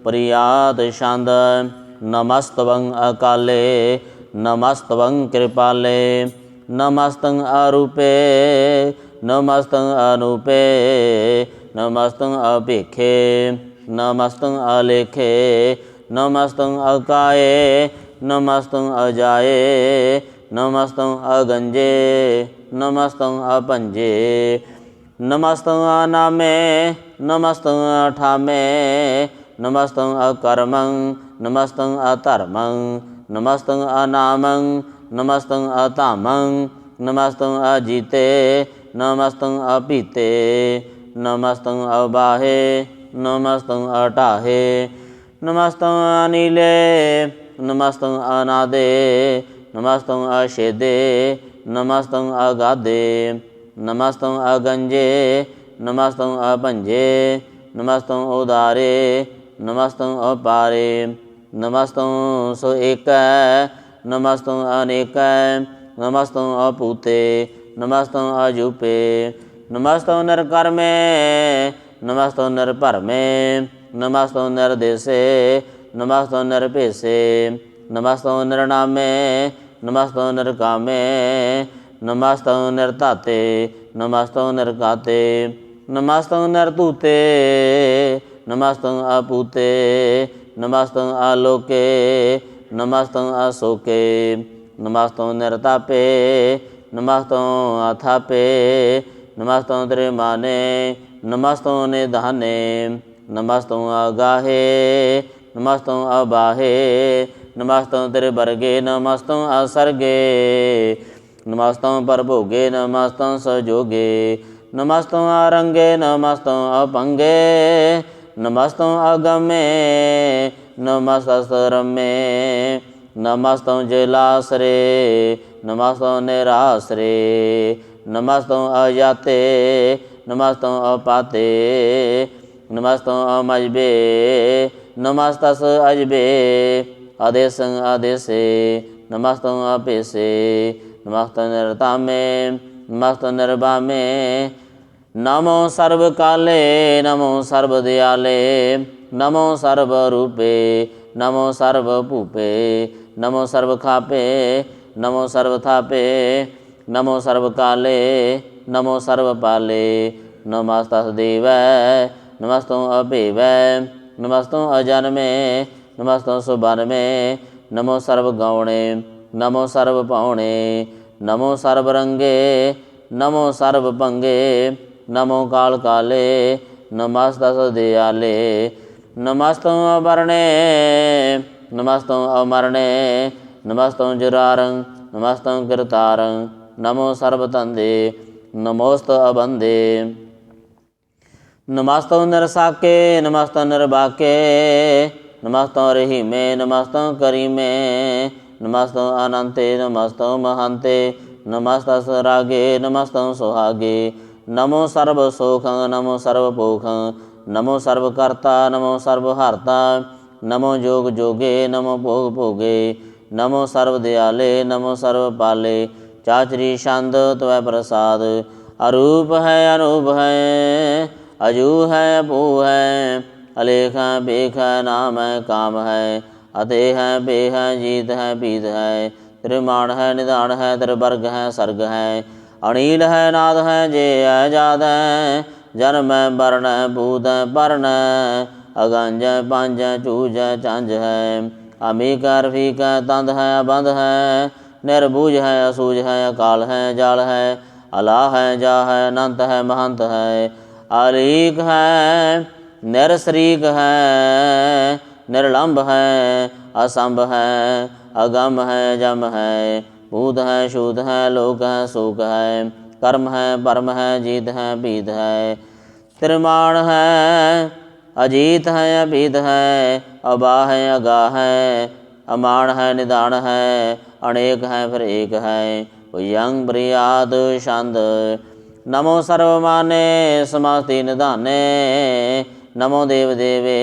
ਪ੍ਰਿਆਤ ਛੰਦ। ਨਮਸਤਵੰ ਅਕਾਲੇ ਨਮਸਤਵੰ ਕਿਰਪਾਲੇ। ਨਮਸਤੰ ਅਰੂਪੇ ਨਮਸਤੰ ਅਨੂਪੇ। ਨਮਸਤੰ ਅਭੇਖੇ ਨਮਸਤੰ ਅਲੇਖੇ। ਨਮਸਤੰ ਅਕਾਏ ਨਮਸਤੰ ਅਜਾਏ। ਨਮਸਤੰ ਅਗੰਜੇ ਨਮਸਤੰ ਅਪੰਜੇ। ਨਮਸਤੰ ਅਨਾਮੇ ਨਮਸਤੰ ਅਠਾਮੇ। ਨਮਸਤੰ ਅਕਰਮੰ ਨਮਸਤੰ ਅਧਰਮੰ। ਨਮਸਤੰ ਅਨਾਮੰ ਨਮਸਤੰ ਅਧਾਮੰ। ਨਮਸਤੰ ਅਜੀਤੇ ਨਮਸਤੰ ਅਪੀਤੇ। ਨਮਸਤੰ ਅਬਾਹੇ ਨਮਸਤੰ ਅਟਾਹੇ। ਨਮਸਤੰ ਅਨੀਲੇ ਨਮਸਤੰ ਅਨਾਦੇ। ਨਮਸਤੰ ਅਛੇਦੇ ਨਮਸਤੰ ਅਗਾਧੇ। ਨਮਸਤੰ ਅਗੰਜੇ ਨਮਸਤੰ ਅਭੰਜੇ। ਨਮਸਤੰ ਉਦਾਰੇ ਨਮਸਤੰ ਅਪਾਰੇ। ਨਮਸਤੰ ਸੋ ਏਕੈ ਨਮਸਤੰ ਅਨੇਕੈ। ਨਮਸਤੰ ਅਪੂਤੇ ਨਮਸਤੰ ਅਜੂਪੇ। ਨਮਸਤੰ ਨਿਰਕਰਮੇ ਨਮਸਤੰ ਨਿਰਭਰਮੇ। ਨਮਸਤੰ ਨਿਰਦੇਸੇ ਨਮਸਤੰ ਨਿਰਭੇਸੇ। ਨਮਸਤੰ ਨਿਰਨਾਮੇ ਨਮਸਤੰ ਨਿਰਕਾਮੇ। ਨਮਸਤੰ ਨਿਰਧਾਤੇ ਨਮਸਤੰ ਨਿਰਘਾਤੇ। ਨਮਸਤੰ ਨਿਰਧੂਤੇ ਨਮਸਤੰ ਅਪੂਤੇ। ਨਮਸਤੰ ਆਲੋਕੇ ਨਮਸਤੰ ਅਸੋਕੇ। ਨਮਸਤੰ ਨਿਰਤਾਪੇ ਨਮਸਤੰ ਅਥਾਪੇ। ਨਮਸਤੰ ਤ੍ਰਿਮਾਨੇ ਨਮਸਤੰ ਨਿਧਾਨੇ। ਨਮਸਤੰ ਅਗਾਹੇ ਨਮਸਤੰ ਅਬਾਹੇ। ਨਮਸਤੰ ਤ੍ਰਿਵਰਗੇ ਨਮਸਤੰ ਅਸਰਗੇ। ਨਮਸਤੰ ਪਰਭੋਗੇ ਨਮਸਤੰ ਸਜੋਗੇ। ਨਮਸਤੰ ਅਰੰਗੇ ਨਮਸਤੰ ਅਪੰਗੇ। ਨਮਸਤੰ ਅਗਮੇ ਨਮਸਤਸਰਮੇ। ਨਮਸਤੰ ਜਲਾਸਰੇ ਨਮਸਤੰ ਨਿਰਾਸਰੇ। ਨਮਸਤੰ ਅਜਾਤੇ ਨਮਸਤੰ ਅਪਾਤੇ। ਨਮਸਤੰ ਅਮਜਬੇ ਨਮਸਤਸ ਅਜਬੇ। ਆਦੇਸੰ ਆਦੇਸੇ ਨਮਸਤੰ ਅਪੇਸੇ। ਨਮਸਤੰ ਨਿਰਤਾਮੇ ਨਮਸਤੰ ਨਿਰਬਾਮੇ। ਨਮੋ ਸਰਬ ਕਾਲੇ ਨਮੋ ਸਰਬ ਦਿਆਲੇ। ਨਮੋ ਸਰਬ ਰੂਪੇ ਨਮੋ ਸਰਬ ਭੂਪੇ। ਨਮੋ ਸਰਬ ਖਾਪੇ ਨਮੋ ਸਰਬ ਥਾਪੇ। ਨਮੋ ਸਰਬ ਕਾਲੇ ਨਮੋ ਸਰਬ ਪਾਲੇ। ਨਮਸਤਸ ਦੇਵੈ ਨਮਸਤੰ ਅਭੇਵੈ। ਨਮਸਤੰ ਅਜਨਮੇ ਨਮਸਤੰ ਸੁਬਨਮੇ। ਨਮੋ ਸਰਬ ਗੌਣੇ ਨਮੋ ਸਰਬ ਭਾਉਣੇ। ਨਮੋ ਸਰਬ ਰੰਗੇ ਨਮੋ ਸਰਬ ਭੰਗੇ। ਨਮੋ ਕਾਲ ਕਾਲੇ ਨਮਸਤਸ ਦਿਆਲੇ। ਨਮਸਤੰ ਅਵਰਣੇ ਨਮਸਤੰ ਅਮਰਣੇ। ਨਮਸਤੰ ਜੁਰਾਰੰ ਨਮਸਤੰ ਕਿਰਤਾਰੰ। ਨਮੋ ਸਰਬ ਧੰਦੇ ਨਮੋਸਤ ਅਬੰਦੇ। ਨਮਸਤੰ ਨਿਰਸਾਕੇ ਨਮਸਤੰ ਨਿਰਬਾਕੇ। ਨਮਸਤੰ ਰਹੀਮੇ ਨਮਸਤੰ ਕਰੀਮੇ। ਨਮਸਤੰ ਅਨੰਤੇ ਨਮਸਤੰ ਮਹੰਤੇ। ਨਮਸਤਸ ਰਾਗੇ ਨਮਸਤੰ ਸੁਹਾਗੇ। ਨਮੋ ਸਰਬ ਸੋਖੰ ਨਮੋ ਸਰਬ ਭੋਖੰ। ਨਮੋ ਸਰਬ ਕਰਤਾ ਨਮੋ ਸਰਬ ਹਰਤਾ। ਨਮੋ ਜੋਗ ਜੋਗੇ ਨਮੋ ਭੋਗ ਭੋਗੇ। ਨਮੋ ਸਰਬ ਦਿਆਲੇ ਨਮੋ ਸਰਬ ਪਾਲੇ। ਚਾਚਰੀ ਛੰਦ ਤਵੈ ਪ੍ਰਸਾਦ। ਅਰੂਪ ਹੈ ਅਨੂਪ ਹੈ ਅਜੂ ਹੈ ਅਭੂ ਹੈ। ਅਲੇਖ ਹੈ ਬੇਖ ਹੈ ਨਾਮ ਹੈ ਕਾਮ ਹੈ। ਅਤੇ ਹੈ ਬੇ ਹੈ ਜੀਤ ਹੈ ਪੀਤ ਹੈ। ਤ੍ਰਿਮਾਣ ਹੈ ਨਿਧਾਨ ਹੈ ਤ੍ਰਿਵਰਗ ਹੈ ਸਰਗ ਹੈ। ਅਣੀਲ ਹੈ ਨਾਦ ਹੈ ਜੇ ਹੈ ਜਾਤ ਹੈ। ਜਨਮ ਹੈ ਵਰਨ ਹੈ ਭੂਤ ਹੈ ਪਰਨ ਹੈ। ਅਗੰਜ ਹੈ ਪੰਜ ਹੈ ਚੂਜ ਹੈ ਚੰਜ ਹੈ। ਅਮੀਕ ਹੈ ਰਫੀਕ ਹੈ ਤੰਦ ਹੈ ਅਬੰਧ ਹੈ। ਨਿਰਬੂਝ ਹੈ ਅਸੂਝ ਹੈ ਅਕਾਲ ਹੈ ਜਾਲ ਹੈ। ਅਲਾ ਹੈ ਜਾ ਹੈ ਅਨੰਤ ਹੈ ਮਹੰਤ ਹੈ। ਅਲੀਕ ਹੈ ਨਿਰਸਰੀਕ ਹੈ। ਨਿਰਲੰਭ ਹੈ ਅਸੰਭ ਹੈ। ਅਗਮ ਹੈ ਜਮ ਹੈ। ਭੂਤ ਹੈ ਛੂਤ ਹੈ ਲੋਕ ਹੈ ਸੂਕ ਹੈ। ਕਰਮ ਹੈ ਭਰਮ ਹੈ ਜੀਤ ਹੈ ਭੀਤ ਹੈ। ਤ੍ਰਿਮਾਣ ਹੈ ਅਜੀਤ ਹੈ ਅਭੀਤ ਹੈ। ਅਬਾ ਹੈ ਅਗਾਹ ਹੈ। ਅਮਾਨ ਹੈ ਨਿਧਾਨ ਹੈ। ਅਨੇਕ ਹੈ ਫਿਰ ਏਕ ਹੈ। ਭੁਜੰਗ ਬ੍ਰਿਆਦ ਛੰਦ। नमो सर्वमाने समास्ति निधाने नमो देव देवे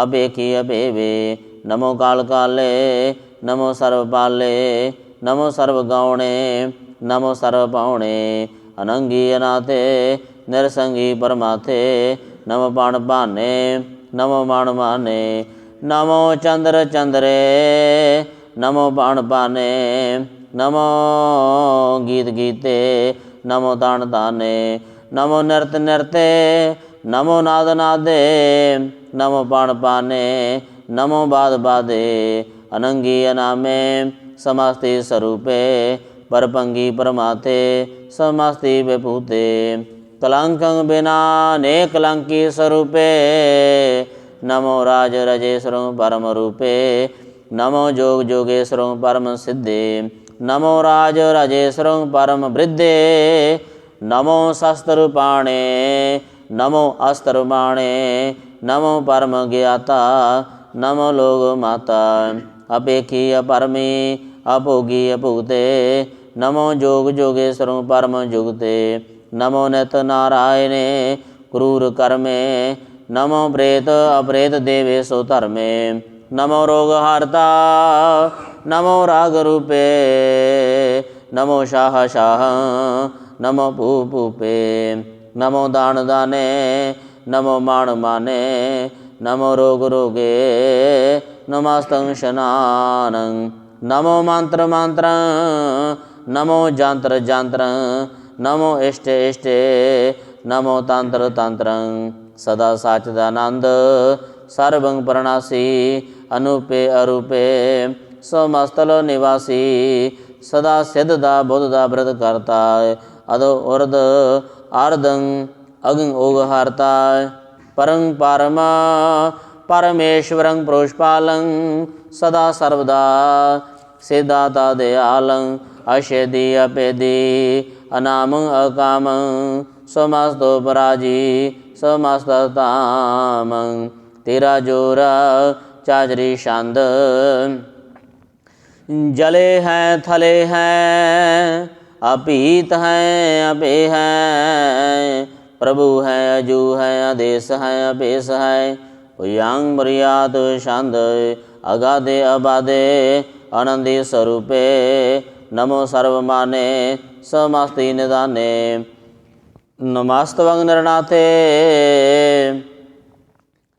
अपेखी अपेवे नमो काल काले नमो सर्वपाले नमो सर्वगौणे नमो सर्वपावणे अनंगी अनाथे निरसंगी परमाथे नमो पाण पाने नमो माण माने नमो चंद्र चंद्रे नमो पाण पाने नमो गीत गीते नमो ताण ताने नमो नृत नृते नमो नाद नादे नमो पाण पाने नमो बाद बादे अनंगी अनामे समास्ति स्वरूपे परपंगी परमाते समास्ति विभूते कलंकं बिना ने कलंकी स्वरूपे नमो राज रजेश्वरों परम रूपे नमो जोग जोगेश्वरों परम सिद्धे नमो राज राजेश्वरों परम वृद्धे नमो शस्त्रपाणे नमो अस्त्रपाणे नमो परम ज्ञाता नमो लोग माता अपेखी अपरमी अभोगी अभुगते नमो जोग जोगेश्वरों परम जुगते नमो नित नारायणे क्रूर कर्मे नमो प्रेत अप्रेत देवे सो धर्मे नमो रोग हरता नमो राग रूपे नमो शाह शाह नमो भूपे नमो दान दाने नमो मान माने नमो रोग रोगे नमस्तं शनानं नमो मंत्र मंत्र नमो जंत्र जंत्र नमो इष्टे इष्टे नमो तंत्र तंत्र सदा साचिदानंद सर्वं प्रणासी अनुपे अरूपे समस्तल निवासी सदा सिद्धदा बुद्धदा व्रत करता अदो उर्द अर्धं अग्न ओग हरता परं पारमा परमेश्वरं पुष्पालं सदा सर्वदा सिद्धाता दयालं अषेधि अपेधि अनामं अकामं समस्तो पराजी समस्ततामं तेरा जोरा चाजरी शांद जले हैं थले हैं अपीत हैं अपे हैं प्रभु हैं अजू हैं आदेश हैं अपेश है यांग मर्याद शांद अगाधे अबाधे आनंदी स्वरूपे नमो सर्वमाने समास्ति निदाने नमस्तवं नरनाथे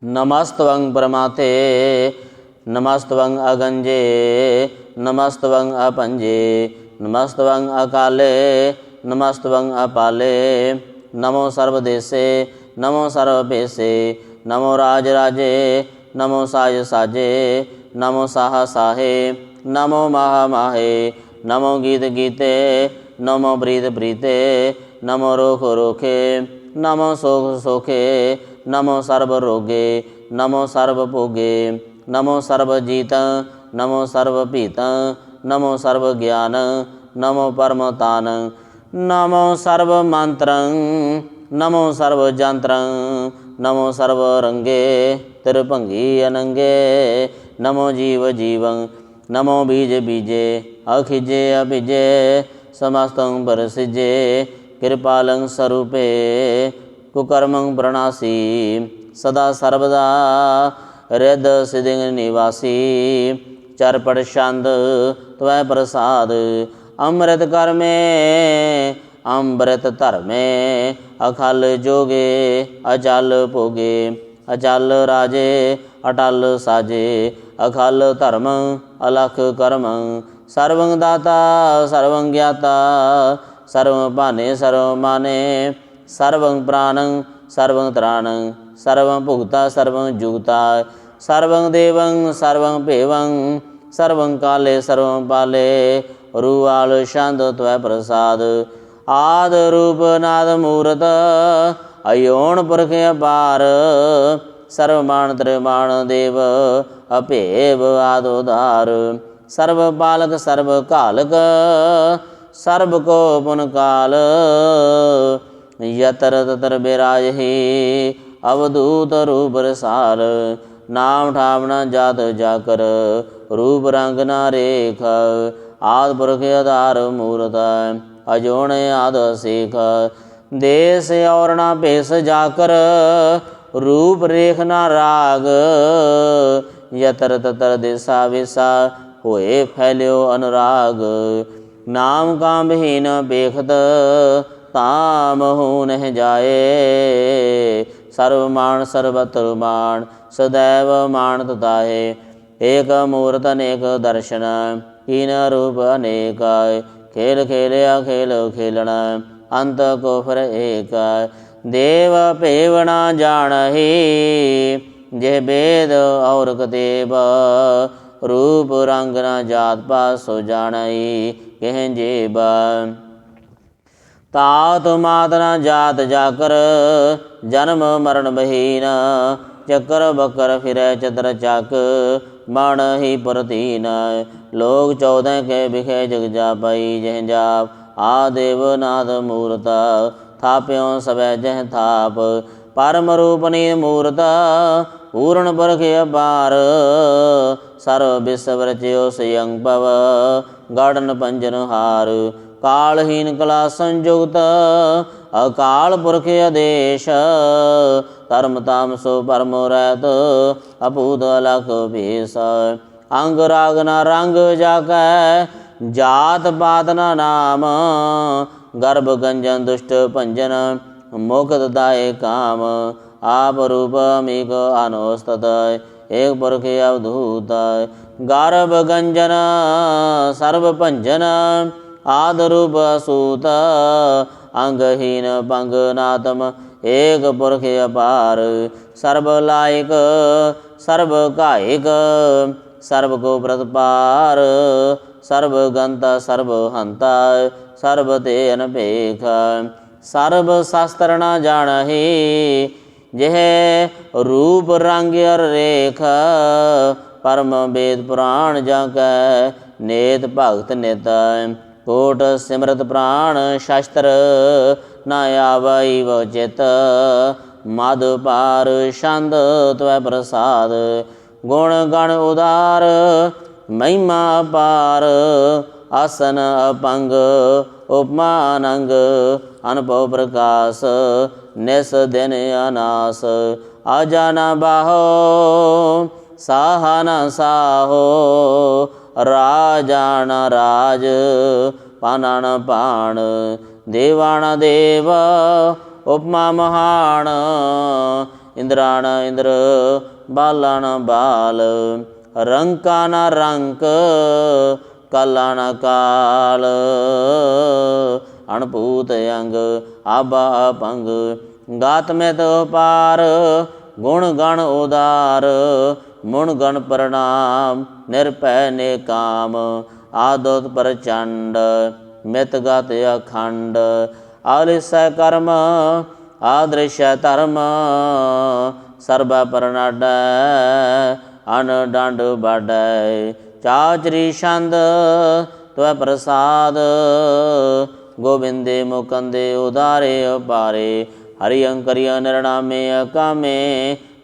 नमस्तवं परमाथे नमस्तवं अगंजे नमस्तवं अपंजे नमस्तवं अकाले नमस्तवं अपाले नमो सर्वदेशे नमो सर्वपेशे नमो राज राजे नमो साज साजे नमो साह साहे नमो माह माहे नमो गीत गीते नमो प्रीत प्रीते नमो रोख रोखे नमो सोख सोखे नमो सर्व रोगे नमो सर्व भोगे नमो सर्व जीत नमो सर्व पीत नमो सर्व ज्ञान नमो परमतान नमो सर्व मंत्रं नमो सर्व जंत्रं नमो सर्व रंगे तिरभंगी अनंगे नमो जीव जीवं नमो बीज बीजे अखिजे अभिजे समस्तं परसिजे कृपालं स्वरूपे कुकर्मं प्रणासी सदा सर्वदा हृद सिद्धिं निवासी चरपट छंद त्वै प्रसाद अमृत कर्मे अमृत धर्मे अखल जोगे अचल भोगे अचल राजे अटल साजे अखल धर्म अलख कर्म सर्वं दाता सर्वं ज्ञाता सर्वं पाने सर्वं माने सर्वं प्राणं सर्वं त्राणं सर्वं भुक्ता सर्वं जुगता सर्वं देवं सर्वं पेवं सर्वं काले सर्वं पाले रुवाल शांत त्वै प्रसाद आद रूप नाद मूर्त अयोन पुरख अपार सर्वमाण त्रिमाण देव अपेव आदोदार सर्व पालक सर्व कालक सर्व को पुन काल यतर ततर बिराज ही अवधूत रूप रसाल नाम ठावना जात जाकर रूप रंग ना रेख आद पुरख आधार मूर्त अजोण आद सीख देश और ना भेष जाकर, रूप रेख ना राग। यतर ततर दिशा विसा, होए फैल्यो अनुराग। नाम काम विहीन बेखत, ताम हो नह जाए। सर्वमान सर्वत्र मान, सदैव मानत ताहे। एक मूर्त अनेक दर्शन, कीन रूप अनेक। खेल खेलिया खेल खेलना, अंत को फिर एक। देव पेव ना जानहि, जे वेद और कतेब। रूप रंग न जात पात, सो जानहि कह जेब। तात मात न जात जाकर, जन्म मरण बहीन। चक्कर बकर फिरै चतर चक, बण ही परतीन। लोग 14 के बिखे जग जापई, जह जाप आदेव नाद मूरत। थाप्यों सबै जह थाप, परम रूप मूरत। पूर्ण परख अपार, सर्व विश्व रचयो स्वयं पव। गाढ़न पंजन हार, कालहीन कला संयुक्त। अकाल पुरख आदेश, धर्म ताम सो परमो रहत। अपूत अलख भेष, अंग राग न रंग जाकै। जात पात न नाम, गर्भ गंजन दुष्ट भंजन। मोक्ष दाय काम, आप रूप अमीक अनोस्तत। एक पुरख अवधूत, गर्भ गंजन सर्व भंजन। आद रूप असूत, अंगहीन पंग नातम। एक पुरख अपार, सर्व लायक सर्व कायिक। सर्व को प्रतपार, सर्व गंता सर्व हंता। सर्व ते अनपेख, सर्व शास्त्र न जानहि। यह रूप रंग अर रेख, परम वेद पुराण जाकै। नेत भगत नित, कोट सिमरत प्राण शास्त्र। न आवै वो चित, मद पार छंद त्वै प्रसाद। गुण गण उदार, महिमा अपार। आसन अपंग, उपमा अनंग। अनुभव प्रकाश, निस दिन अनास। आजा न बाहो, साहा न साहो। राजा न राज, पाना न पाण। देवा न देव, उपमा महान। इंद्रा न इंद्र, बाला न बाल। रंका न रंक, काला न काल। अणपूत अंग, आबा अपंग। गात में तो पार, गुण गण उदार। मुण गण प्रणाम, निरपै निकाम। आदोत प्रचंड, मित गत अखंड। आलिसय कर्म, आदृश्य धर्म। सर्व परनाडै, अन डंड बाडै। चाचरी छंद, त्वै प्रसाद। गोविंदे मुकंदे उदारे अपारे। हरियंकरिय निर्णामे अकामे।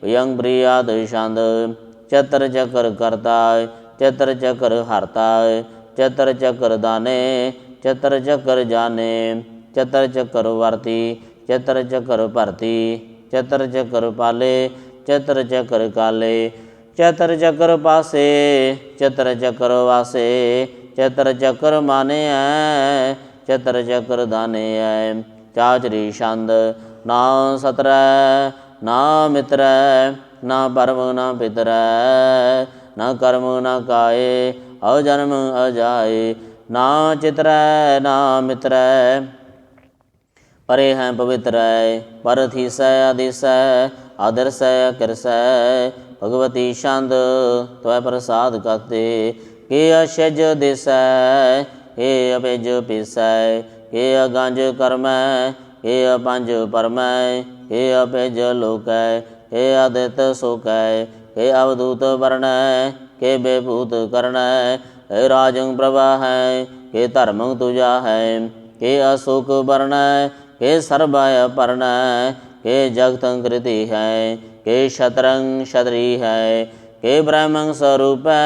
यंग प्रियाद छंद, चतर चकर करता। चतर चकर हरता, चतर चकर दाने। चतर चकर जाने, चतर चकर वर्ती। चतर चकर भरती, चतर चकर पाले। चतर चकर काले, चतर चकर पासे। चतर चकर वासे, चतर चकर माने है। चतर चकर दाने है। चाचरी छंद, ना सतर ना मित्र। ना परम ना पितर, ना कर्म ना काये। अजन्म अजाए, ना चित्र ना मित्र। परे हैं पवित्र, पर थीसै आदिसै। आदरसै अकिरसै, भगवती छंद त्वै प्रसाद करते। के अशज दिसै, के अपेज पीसै। के अगंज करमै, के अपंज परमै। के अपेज लोकै, के आदित सोकै। के अवधूत वर्णै, के बेभूत करनै। के राजं प्रभा है, के धर्मं तुजा है। के अशोक वर्णै, के सर्वय परनै। के जगतं कृति है, के क्षत्रं क्षत्री है। के ब्रह्मं स्वरूपै,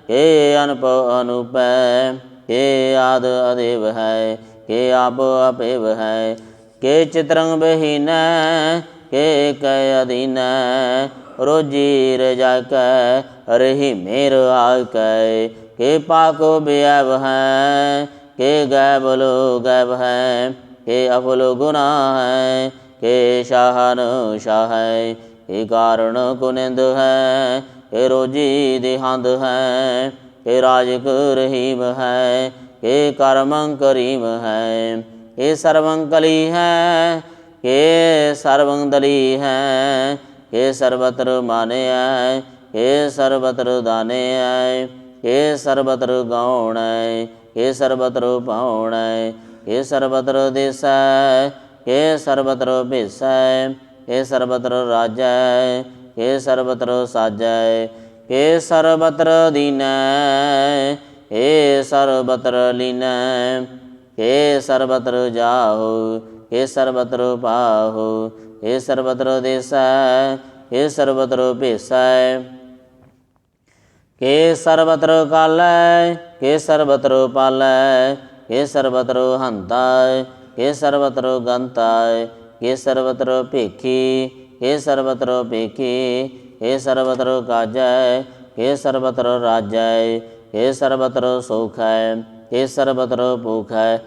के अनप अनूपै। के आद अदेव है, के आप अपेव है। के चित्रंग बहीन के कह अधीन रोजी रजा कै रही मेर आग के पाको बेअब है के गैबलो गैब है के अफलो गुना है के शाहन शाह है के कारण कुनिंद है के रोजी देहांद है के राजक रहीम है के कर्मं करीम है के सर्वं कली है के सर्वं दली है के सर्वत्र माने है के सर्वत्र दाने है के सर्वत्र गौण है के सर्वत्र पाउण है के सर्वत्र देश है के सर्वत्र भेष है के सर्वत्र राज है के सर्वत्र साज है के सर्वत्र दीन है के सर्वत्र लीन के सर्वत्र जाहो के सर्वत्र पाहो के सर्वत्र देश है के सर्वत्र भेष है के सर्वत्र कालै के सर्वत्र पालै के सर्वत्र हंताय के सर्वत्र गंताय के सर्वत्र पेखी के सर्वत्र पेखी के सर्वत्र काजय के सर्वत्र राजय के सर्वत्र सुख है के सर्वत्र भूख है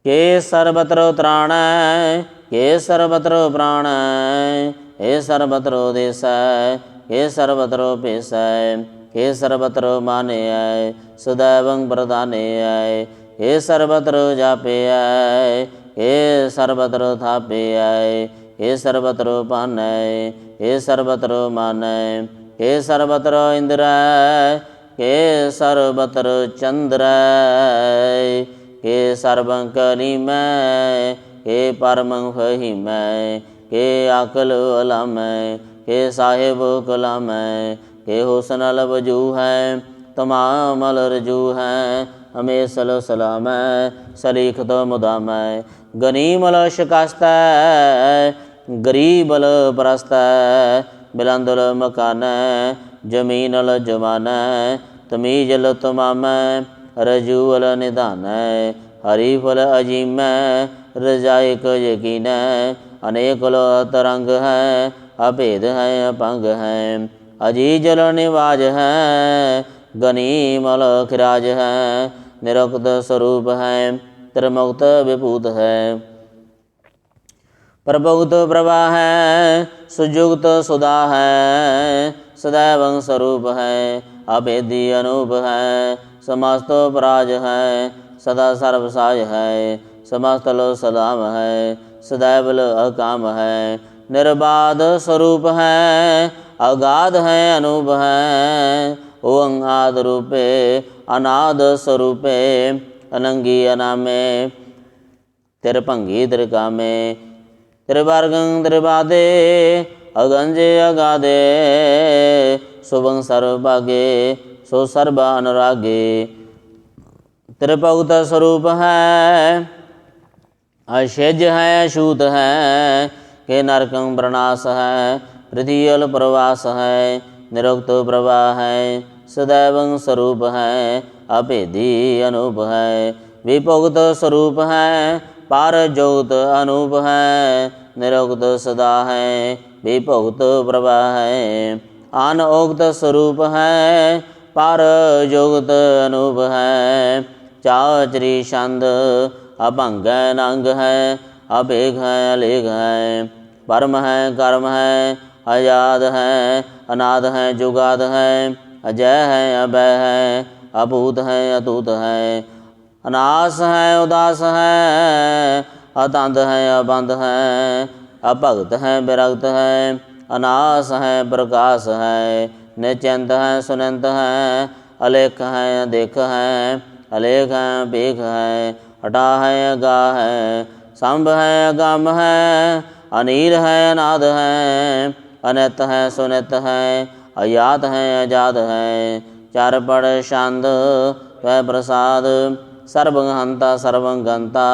के सर्वत्र त्राण है के सर्वत्र प्राण है के सर्वत्र देश है के सर्वत्र भेष है के सर्वत्र माने है सदैवं प्रदाने है के सर्वत्र जापे है के सर्वत्र थापे है के सर्वत्र पान है के सर्वत्र मान है के सर्वत्र इंद्र है के सर्वत्र चंद्र है के सर्वं कलीम है के परमं फहीम है के अकल अलम है के साहिब कलाम है के हुसन अल वजू है तमाम अल रजू है हमें सल सलाम है सलीख तो मुदाम है गनीम अल शिकस्त है गरीब अल परस्त है बुलंद अल मकान है जमीन अल जमान है तमीज अल तमाम है रजू अल निदान है हरीफ अल अजीम है रजाइक यकीन है अनेक अल तरंग है अभेद है अपंग है अजीजल निवाज है गनीमल खिराज है निरुक्त स्वरूप है त्रिमुक्त विभूत है प्रभुक्त प्रभा है सुजुक्त सुधा है सदैवं स्वरूप है अभेदी अनूप है समस्त पराज है सदा सर्वसाज है समस्त लो सलाम है सदैव अकाम है निर्बाध स्वरूप है अगाध है अनूप है ओंगाद रूपे अनाद स्वरूपे अनंगी अनामे तिरभंगी त्रिकामे त्रिवर्गं त्रिबादे अगंजे अगाधे शुभं सर्वभागे सो सर्व अनुरागे त्रिभुक्त स्वरूप है अशेज है अछूत है के नरकं प्रणाश है पृथ्वी प्रवास है निरुक्त प्रवाह है सदैवं स्वरूप है अभेदी अनूप है विभुक्त स्वरूप है पारजोत अनूप है निरुक्त सदा है विभुक्त प्रभा है अनोक्त स्वरूप है पारजोत अनूप है चाचरी छंद अभंग नंग है अभेग है अलेग है परम है कर्म है आजाद है अनाद है जुगाद है अजय है अभय है अभूत है अतूत है अनास है उदास है अतंत है अबंध है अभगत है विरक्त है अनास है प्रकाश है निश्चिंत है सुनंत है अलेख है अदेख है अलेख है बेख है हटा है अगा है संभ है अगम है अनील है अनाद है अनित है सुनित है अयात है अजाद है चार पड़ छंद वह प्रसाद सर्वं हंता सर्वं गंता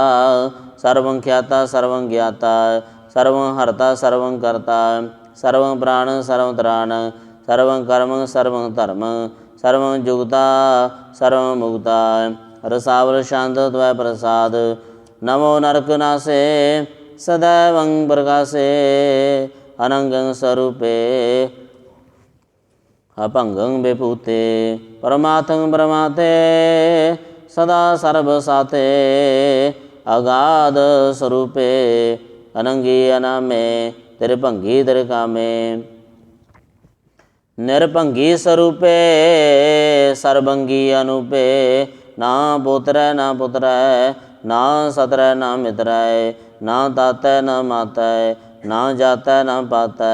सर्वं ख्याता सर्वं ज्ञाता सर्वं हर्ता सर्वं कर्ता सर्वं प्राण सर्वं त्राण सर्वं कर्म सर्वं धर्म सर्वं जुगता सर्वं मुक्ता रसावल शांत त्वय प्रसाद नमो नरकनासे सदैवं प्रकाशे अनंगं स्वरूपे अपंगं विभूते परमार्थं परमाते सदा सर्वसाते अगाध स्वरूपे अनंगी अनामे त्रिभंगी त्रिकामे निरभंगी स्वरूपे सर्वंगी अनुपे ना पुत्र ना पुत्र ना सत्र ना मित्र ना तात न माता ना जाता न पाता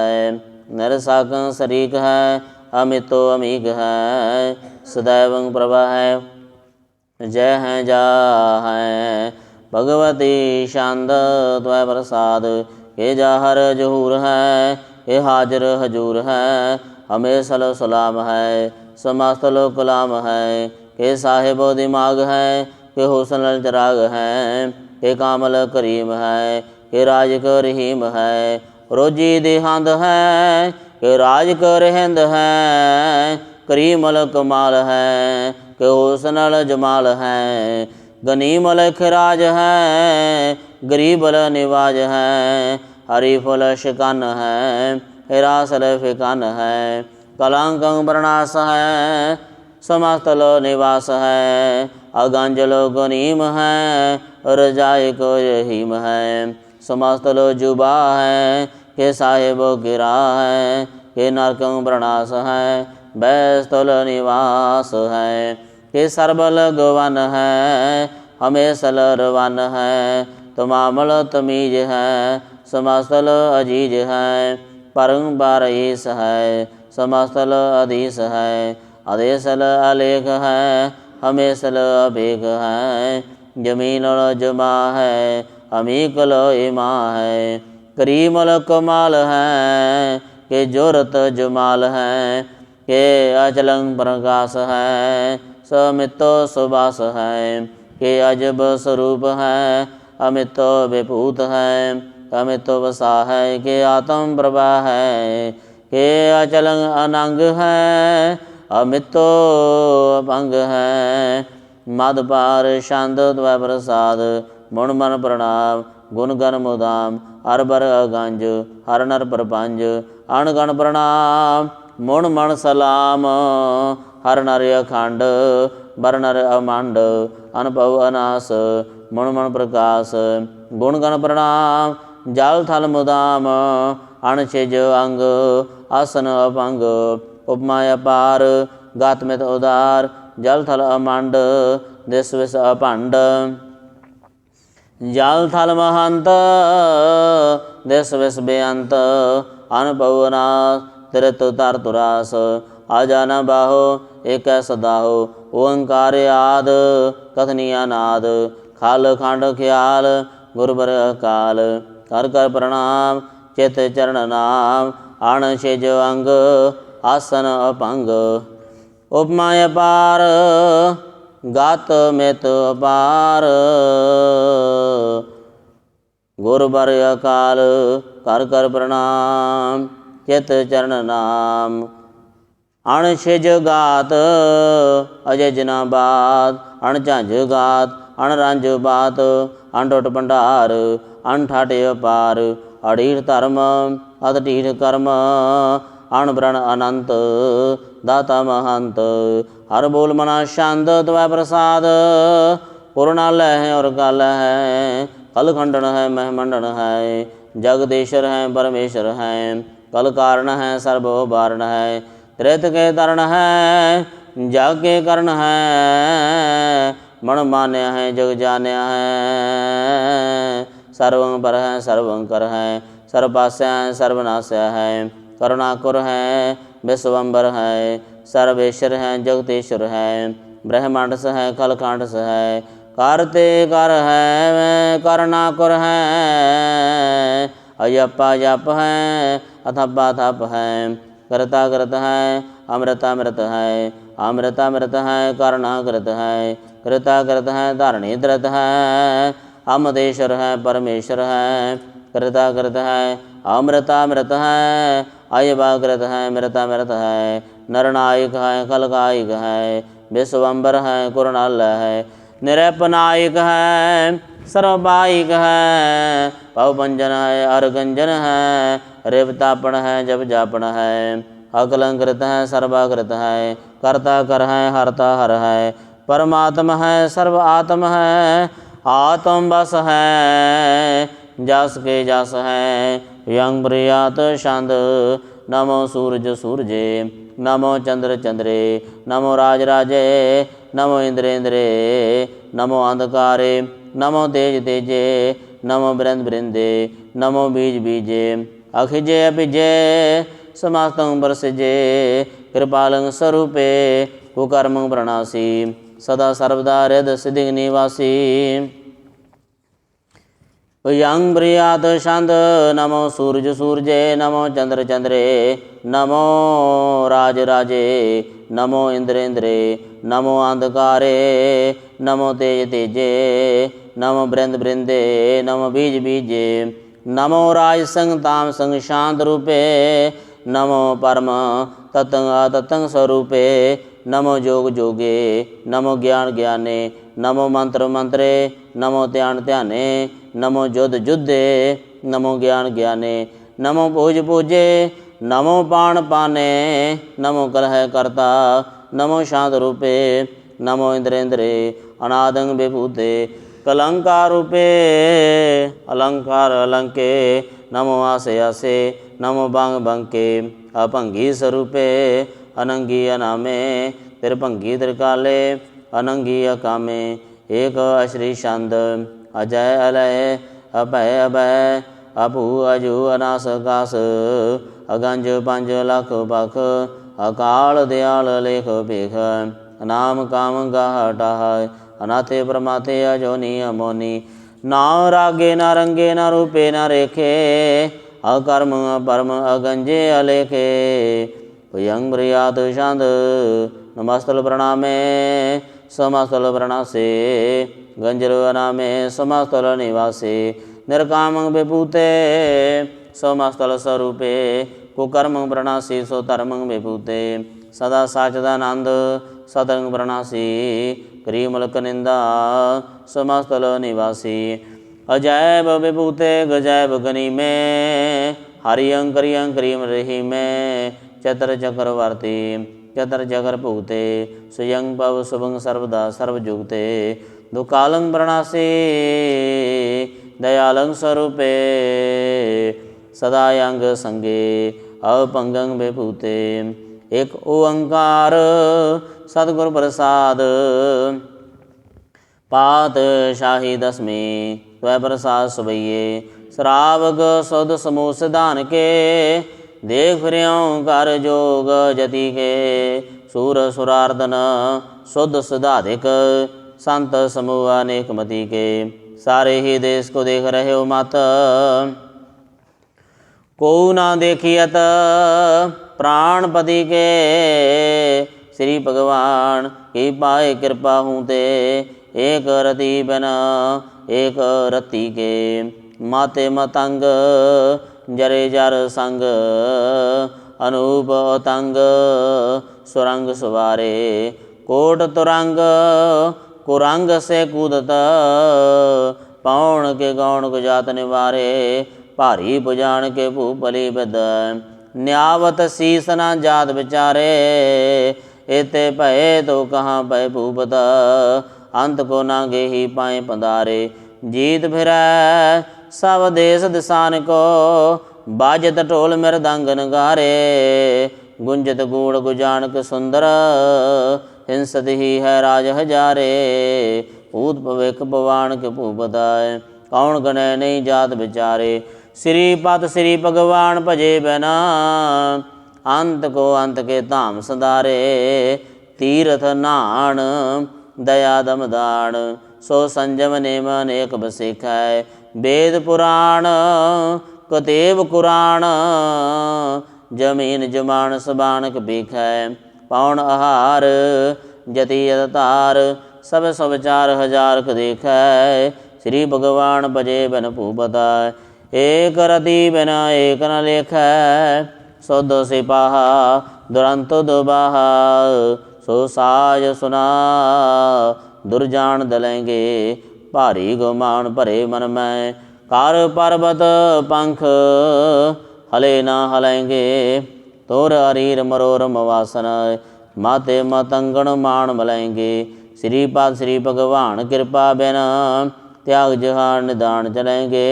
निरसाक शरीक है अमितो अमीक है सदैवं प्रभा है जय है जा है भगवती शांद त्वय प्रसाद ये जाहर जहूर है ये हाजर हजूर है हमें सलो सलाम है समस्त लो कलाम है के साहिब दिमाग है के हुसन चराग है के कामल करीम है के राज कर रहीम है रोजी देहांद है के राज कर हिंद है करीमल कमाल है के हुसन जमाल है गनीमल खराज है गरीबल निवाज है हरीफल शिकन है हिरासल फिकन है कलंकं प्रणास है समस्तल निवास है अगंजलो गनीम है रजाई को रहीम है समस्तलो जुबा है के साहिब गिरा है के नरकं प्रणास है बैस्तल निवास है के सर्बल गवन है हमेशल रवन है तमामल तमीज है समस्तल अजीज है परंबार ईस है समस्तल अधीश है अदेशल अलेख है हमेशल अभेक है जमीनल जमा है अमीकल इमा है करीमल कमाल है के जोरत जमाल है के अचलं प्रकाश है समितो सुबास है के अजब स्वरूप है अमितो विभूत है अमितो वसा है के आत्म प्रभा है के अचलं अनंग है अमितो अपंग है मदपार शांत द्वय प्रसाद मुण मन प्रणाम गुण गण मुदाम हर बर अगंज हर नर प्रपंज अणगण प्रणाम मुण मन सलाम हर नर अखंड बर नर अमंड अनुभव अनास मुण मन प्रकाश गुण गण प्रणाम जल थल मुदाम अणछिज अंग आसन अपंग उपमा अपार गातमित उदार जल थल अमंड दिस विस अपंड जल थल महंत दिस विस बेअंत अनुभवनाश तिरत तर तुरास आजान बाहो एक सदाहो ओंकार आद कथनिया नाद खाल खंड ख्याल गुरबर अकाल कर कर प्रणाम चित चरण नाम अणशिज अंग आसन अपंग उपमा अपार गात मित अपार गुरबर अकाल कर कर प्रणाम चित चरण नाम अणशिज गात अजय जना बात अणझंझ गात अणरंज बात अणटुट भंडार अणठाट अपार अढ़ीठ धर्म अधीठ कर्म अणव्रण अनंत दाता महंत हर बोल मना शांत द्वय प्रसाद पूर्णालय है और काल है कल खंडन है महमंडन है जगदीश्वर है परमेश्वर है कल कारण है सर्व वारण है त्रेत के तरण है जग के करण है मन मान्य है जग जान्य है सर्वं पर है सर्वं कर है सर्वपास्य है सर्वनाश्य है करुणाकुर है विश्वम्बर है सर्वेश्वर है जगतेश्वर है ब्रह्मांड से है खलकांड से है करते कर है करुणाकुर है अयप्पा जप है अथप्पा थप है करता करत है अमृतामृत है अमृतामृत है करुणाकृत है कृता कृत है धारणी धृत है अमदेश्वर है परमेश्वर है कृता कृत है अमृतामृत है अयवाकृत है मृतामृत है नरनायक है खलकायिक है विश्वम्बर है कुरणालय है निरपनायक है सर्वपाईक है। पव पंजन है अरगंजन है, रेवतापण है जब जापण है। अकलंकृत है सर्वाकृत है, कर्ता कर है हरता हर है। परमात्मा है सर्व आत्म है, आत्म बस है जस के जस है। यंग प्रियात छंद नमो सूरज सूरजे, नमो चंद्र चंद्रे, नमो राज राजे, नमो इंद्रेंद्रे, नमो अंधकारे, नमो तेज तेजे, नमो बृंद बृंदे, नमो बीज बीजे। अखिजे अपिजे समस्तं बरसिजे, कृपालं स्वरूपे कुकर्मं प्रणासी। सदा सर्वदा हृदय सिद्धि निवासी। यंग प्रियात छंद नमो सूरज सूरजे, नमो चंद्र चंद्रे, नमो राज राजे, नमो इंद्रेंद्रे, नमो अंधकारे, नमो तेज तेजे, नमो बृंद बृंदे, नमो बीज बीजे। नमो राज संग ताम संग शांत रूपे, नमो परम तत्ंग अतत्ंग स्वरूपे। नमो जोग जोगे, नमो ज्ञान ज्ञाने, नमो मंत्र मंत्रे, नमो ध्यान ध्याने, नमो युद्ध युद्धे, नमो ज्ञान ज्ञाने, नमो पूज पूजे, नमो पाण पाने, नमो कलह कर्ता, नमो शांत रूपे, नमो इंद्रेंद्रे, अनादंग विभूते, कलंकार रूपे, अलंकार अलंके, नमो आसे आसे, नमो बांग बंके, अपंगी स्वरूपे, अनंगी अनामे, त्रिभंगी त्रिकाले, अनंगी अकामे। एक अश्री छंद अजय अलय, अभय अभय, अपू अजू अनास कास, अगंज पंज लख बख, अकाल दयाल लेख बेख। नाम काम गाह टाह, अनाथे प्रमाथे अजोनी अमोनी। ना रागे न रंगे न रूपे न रेखे, अकर्म अपरम अगंजे अलेखे। यंग प्रियात छंद नमस्तल प्रणामे, समस्तल प्रणासे, गंजल अनामे समस्तल निवासे। निर्काम विभूते समस्तल स्वरूपे, कुकर्म प्रणासी सो धर्म विभूते। सदा साचदानंद सतंग प्रणासी, क्रीमलक निंदा समस्तल निवासी। अजैब विभूते गजैब गनी में, हरियं करियं क्रीम रही में। चतर चक्रवर्ती चतर चक्र भुगते, स्वयं भव शुभं सर्वदा सर्वजुगते। दुकालं प्रणासी दयालं स्वरूपे, सदायंग संगे अपंगं विभूते। एक ओंकार सतगुरु प्रसाद, पातशाही दसमी त्वै प्रसाद सुबैये। श्रावक सुध समूह सिधान के, देख फिर्यों कर जोग जति के। सूर सुरार्दन शुद्ध सुधाधिक, संत समूह अनेक मति के। सारे ही देश को देख रहे हो मत, को ना देखियत प्राणपति के। श्री भगवान की पाए कृपा हूँ ते, एक रति बिना एक रति के। माते मतंग जरे जर संग, अनूप तंग सुरंग सुवारे। कोट तुरंग कुरंग से कूदत, पौण के गौण को जात निवारे। भारी पुजान के भूपली बिद, न्यावत शीस न जात विचारे। एते भय तो कहाँ भय भूपत, अंत को ना गे ही पाए पधारे। जीत फिरै सब देश दिसान को, बाजत ढोल मृदंग नगारे। गुंजत गूढ़ गुजानक सुंदर, हिंसत ही है राज हजारे। भूत भविक भवान के भूपताय, कौन गणे नहीं जात विचारे। श्रीपत श्री भगवान भजे बिना, अंत को अंत के धाम संधारे। तीर्थ नान दया दमदान, सो संजम नेम अनेक बसिख है। वेद पुराण कतेब कुरान, जमीन जमान सबानक बिख है। पौन आहार जति अवतार, सब सब 4000 देख है। श्री भगवान भजे बिन भूपता, एक रति बिना एक न लेख है। शुद्ध सिपाहा दुरंत दुबाहा, सो साज सुना दुर्जान दलेंगे। भारी गुमान भरे मन में। कर पर्वत पंख हले ना हलेंगे, तोर अरीर मरोरम वासन, माते मतंगण मान मलेंगे। श्रीपाद श्री भगवान कृपा बिन, त्याग जहान निदान चलेंगे।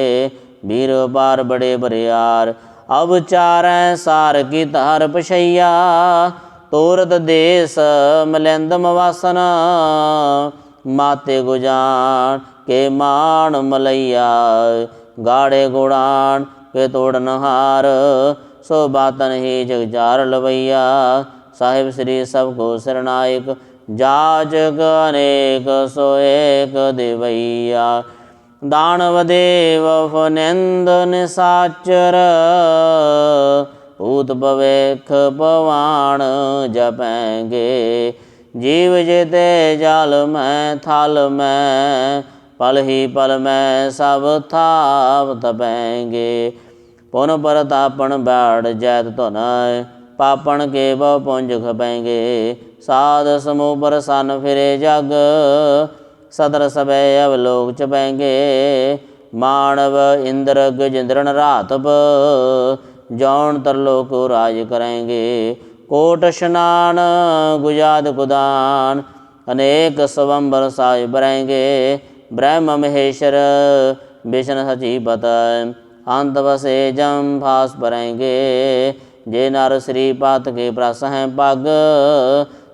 वीर पार बड़े बरियार, अब चारै सार की तार पछैया। तोरत देश मलैंदम वासन, माते गुजान के मान मलैया। गाड़े गुड़ान के तोड़न हार, सो बातन ही जगजार लवैया। साहिब श्री सबको सरनायक, जाचक अनेक सो एक देवैया। दानव देव फनिंद निशाचर, भूत भविख पवान जपेंगे। जीव जेते जाल में थाल में, पल ही पल में सब थाप तपेंगे। पुन परतापन बैठ जैत धुन, पापन के बहु पुंज खपेंगे। साध समूह प्रसन्न फिरे जग, सदर सबे अवलोक चपेंगे। मानव इंद्र गजेंद्रन रातप, जौन तरलोक राज करेंगे। कोट स्नान गुजाद कुदान, अनेक स्वंबर साज बरेंगे। ब्रह्म महेश्वर विष्णु सचिपत, अंत बसे जम फास परेंगे। जे नर श्रीपाद के प्रस हैं पग,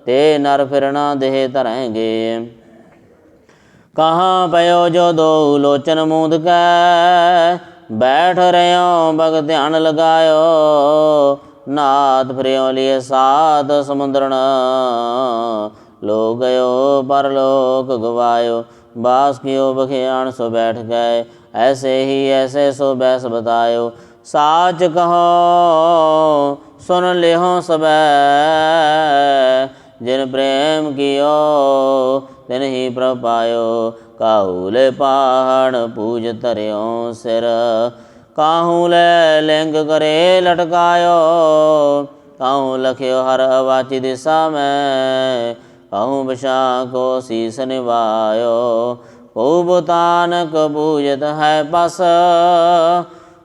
ते नर फिरना देह धरेंगे। कहाँ पयो जो दो लोचन मूंद कै, बैठ रहो भग ध्यान लगायो। नाथ फिर्यो लिए सात समुद्रन, लो गयो परलोक गवायो। बास कियो बखियान सो बैठ गए, ऐसे ही ऐसे सो बैस बतायो। साच कहो सुन लेहो सबै, जिन प्रेम कियो तिन ही प्रभ पायो। काहू ले पहाड़ पूज धर्यो सिर, काहू ले लिंग करे लटकायो। काहू लख्यो हर अवाची दिशा में, काहू बशा को शीस निभायो। को बुतानक पूजत है बस,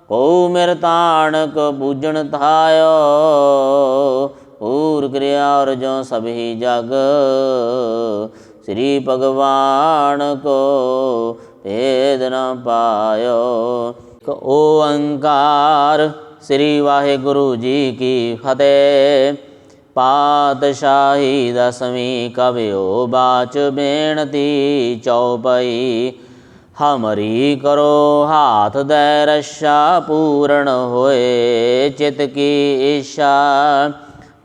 को मृतानक पूजन थायो। पूर क्रिया और जो सभी जग, श्री भगवान को भेद न पायो। ओंकार श्री वाहिगुरु जी की फतेह। पातशाही दसवीं कवियो बाच बेनती चौपई। हमरी करो हाथ दे रक्षा, पूर्ण होए चित की इच्छा।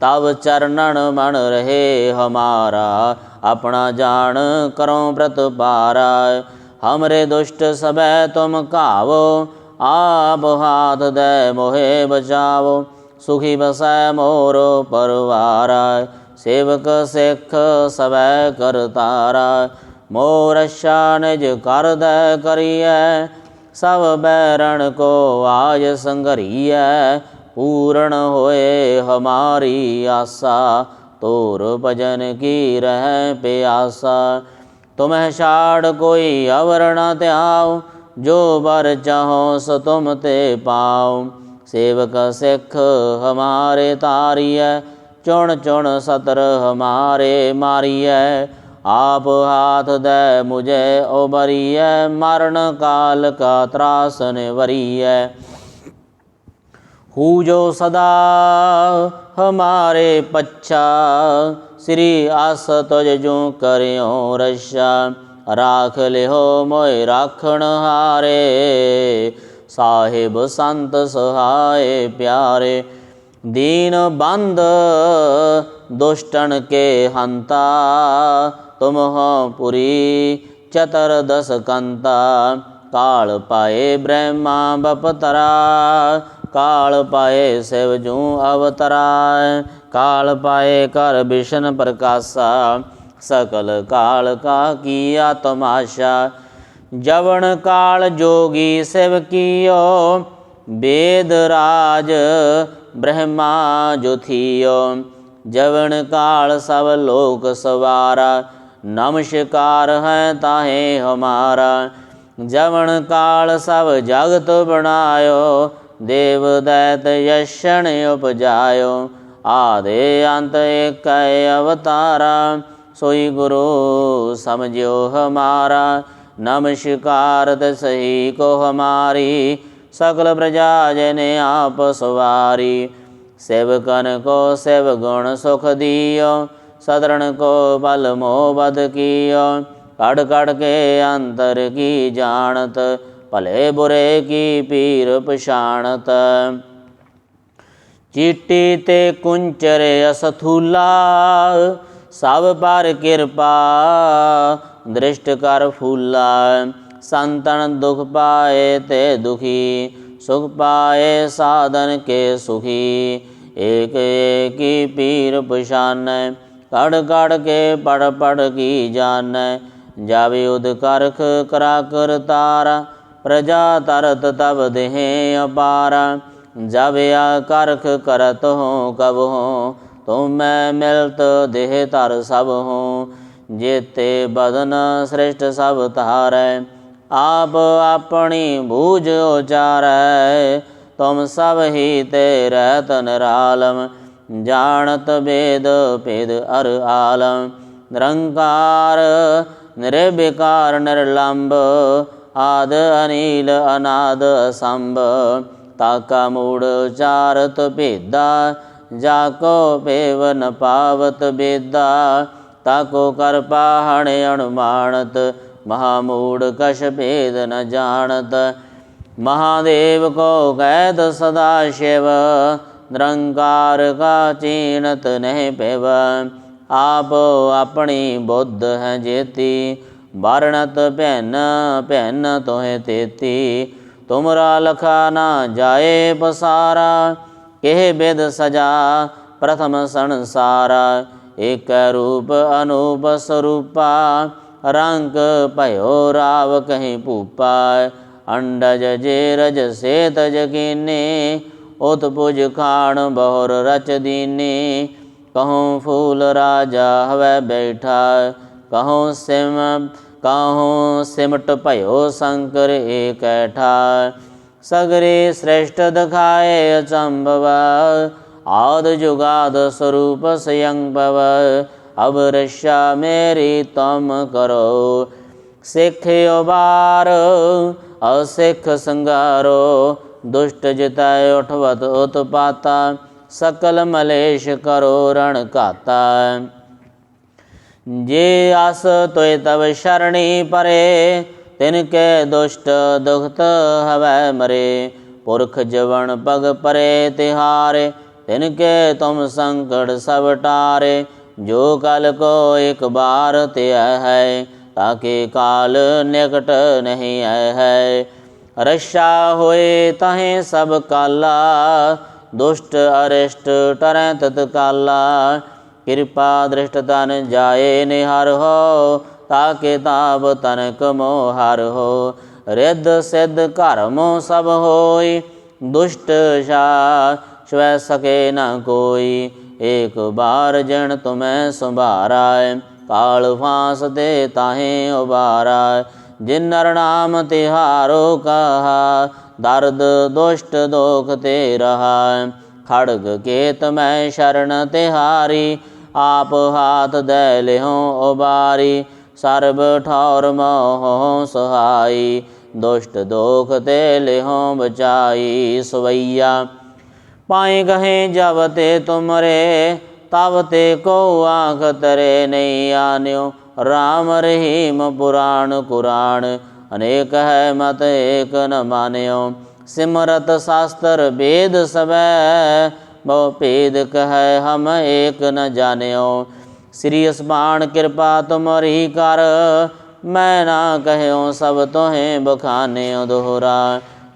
तब चरणन मन रहे हमारा, अपना जान करो व्रत पारा। हमरे दुष्ट सबे तुम कावो, आप हाथ दे मोहे बचावो। सुखी बसै मोरो परवारा, सेवक सिख सबे करतारा। मोर रक्षा निज कर दे करिए, सब बैरण को आज संघरिए। पूर्ण होए हमारी आशा, तोर भजन की रह प्यासा। तुम्हें छाड़ कोई अवर न त्याओ, जो बर चाहो सो तुम ते पाओ। सेवक सिख हमारे तारिय, चुन चुन सतर हमारे मारिय। आप हाथ दे मुझे उबरिय, मरण काल का त्रास निवरिय। हू जो सदा हमारे पच्छा, श्री आस तुझ जो करियो रक्षा। राख लिहो मोय राखण हारे, साहिब संत सहाय प्यारे। दीन बंद दुष्टन के हंता, तुम हो पुरी चतुर्दश कंता। काल पाए ब्रह्मा बपतरा, काल पाए शिव जू अवतरा। काल पाए कर विष्णु प्रकाशा, सकल काल का किया तमाशा। जवन काल जोगी शिव कियो, वेद राज ब्रह्मा जो थियो। जवन काल सब लोक सवारा, नमस्कार है ताहे हमारा। जवन काल सब जगत बनायो, देव दैत यशन उपजायो। आदि अंत एक अवतारा, सोई गुरु समझो हमारा। नमस्कार सही को हमारी, सकल प्रजा जन आप सवारी। सेवकन को सेव गुण सुख दियो, सदरण को बल मोह बद कियो। कड़ कड़ के अंतर की जानत, भले बुरे की पीर पछाणत। चीटी ते कुंचर असथूला, सब पर कृपा दृष्ट कर फूला। संतन दुख पाए ते दुखी, सुख पाए साधन के सुखी। एक एक की पीर पछान, कड़ कड़ के पढ़ पढ़ की जान। जावे उद करख करा कर तारा, प्रजा तरत तब देह अपारा। जावे करख करत हो कब हो, तुम मैं मिलत देह तर सब हो। जेते बदन श्रेष्ठ सब तारै, आप अपनी बूझ उचारै। तुम सब ही ते रहत निरालम, जानत वेद भेद अर आलम। निरंकार निर्विकार निर्लंब, आद अनिल अनाद असंभ। ताका मूढ़ चारत भेदा, जाको पेव न पावत बेदा। ताको कर पाहण अनुमानत, महामूढ़ कश भेद न जानत। महादेव को कैद सदा शिव, निरंकार का चीनत नहीं पेव। आप अपनी बुद्ध है जेती, बारणत पहन पहन तोहे तेती। तुमरा लखा ना जाए पसारा, केह बेद सजा प्रथम संसारा। एक रूप अनूप स्वरूपा, रंक भयो राव कहीं पूपा। अंडज जे रज से तज कीने, उत्पुज खान बहुर रच दीने। कहूँ फूल राजा हवै बैठा, कहूँ सिमट भयो शंकर एक ऐठा। सगरे श्रेष्ठ दखाए अचंभव, आद जुगाद स्वरूप स्वयंभव। अब रक्षा मेरी तुम करो, सिख उबार असिख संगारो। दुष्ट जिताय उठवत उत्पाता, सकल मलेश करो रण घाता। जे आस तोय तब शरणी परे, तिनके दुष्ट दुखत हवै मरे। पुरख जवन पग परे तिहारे, तिनके तुम संकट सब टारे। जो कल को एक बार त्या है, ताके काल निकट नहीं है। रक्षा होए तहें सब काला, दुष्ट अरिष्ट टरै तत्काला। कृपा दृष्ट तन जाए निहार हो, ताके ताप तनक मोहार हो। रिद्ध सिद्ध कर्मो सब होई, दुष्ट छुए सके न कोई। एक बार जन तुम्हें संभारा, काल फांस दे ताहें उबारा। जिन नर नाम तिहारो कहा, दर्द दुष्ट दोख ते रहा। खड़ग केत मैं शरण तिहारी, आप हाथ दे लेहो उबारी। सर्ब ठौर मोह सहाई, दुष्ट दोख ते लेहो बचाई। सवैया पाए कहें जब ते तुमरे, तब ते को आँख तरे नहीं आन्यो। राम रहीम पुराण कुरान, अनेक है मत एक न मान्यो। सिमरत शास्त्र वेद सबै, बहु भेद कहे हम एक न जान्यो। श्री असमान कृपा तुमरी कर, मैं ना कहो सब तोहें बखान्यो। दोहरा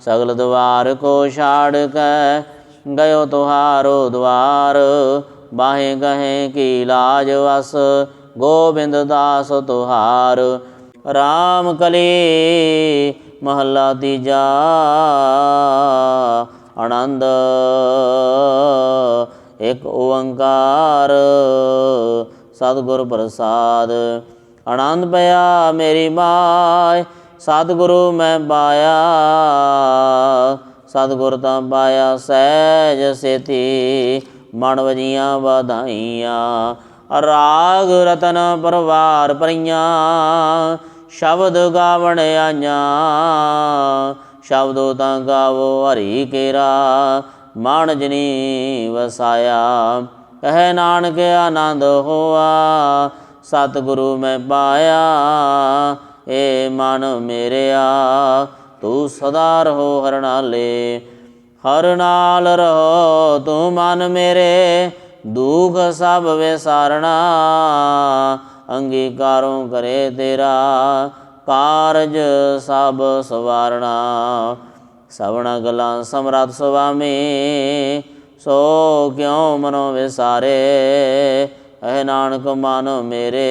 सगल द्वार को छाड़ के, गयो तुहारो द्वार। बाहें कहें की लाज वस, गोविंद दास तुहार। राम कली महला तीजा, आनंद एक ओंकार। सतगुर प्रसाद। ਆਨੰਦ ਪਿਆ ਮੇਰੀ ਮਾਇ। ਸਤਿਗੁਰੂ ਮੈਂ ਪਾਇਆ, ਸਤਿਗੁਰ ਤਾਂ ਪਾਇਆ ਸਹਿਜ ਸੇਤੀ। ਮਨ ਵਜੀਆਂ ਵਧਾਈਆਂ, ਰਾਗ ਰਤਨ ਪਰਵਾਰ ਭਰੀਆਂ। ਸ਼ਬਦ ਗਾਵਣ ਆਈਆਂ, ਸ਼ਬਦੋ ਤਾਂ ਗਾਵੋ ਹਰੀ ਕੇਰਾ। ਮਨ ਜਿਨੀ ਵਸਾਇਆ, ਕਹਿ ਨਾਨਕ ਆਨੰਦ ਹੋਆ। ਸਤਿਗੁਰੂ ਮੈਂ ਪਾਇਆ, ਏ ਮਨ ਮੇਰਿਆ। ਤੂੰ ਸਦਾ ਰਹੋ ਹਰ ਨਾਲੇ, ਹਰ ਨਾਲ ਰਹੋ ਤੂੰ ਮਨ ਮੇਰੇ। ਦੁਖ ਸਭ ਵਿਸਾਰਣਾ, ਅੰਗੀਕਾਰੋਂ ਕਰੇ ਤੇਰਾ। ਕਾਰਜ ਸਭ ਸਵਾਰਣਾ, ਸਭਨਾ ਗੱਲਾਂ ਸਮਰੱਥ ਸੁਆਮੀ। ਸੋ ਕਿਉ ਮਨੋ ਵਿਸਾਰੇ, ਐ ਨਾਨਕ ਮਨ ਮੇਰੇ।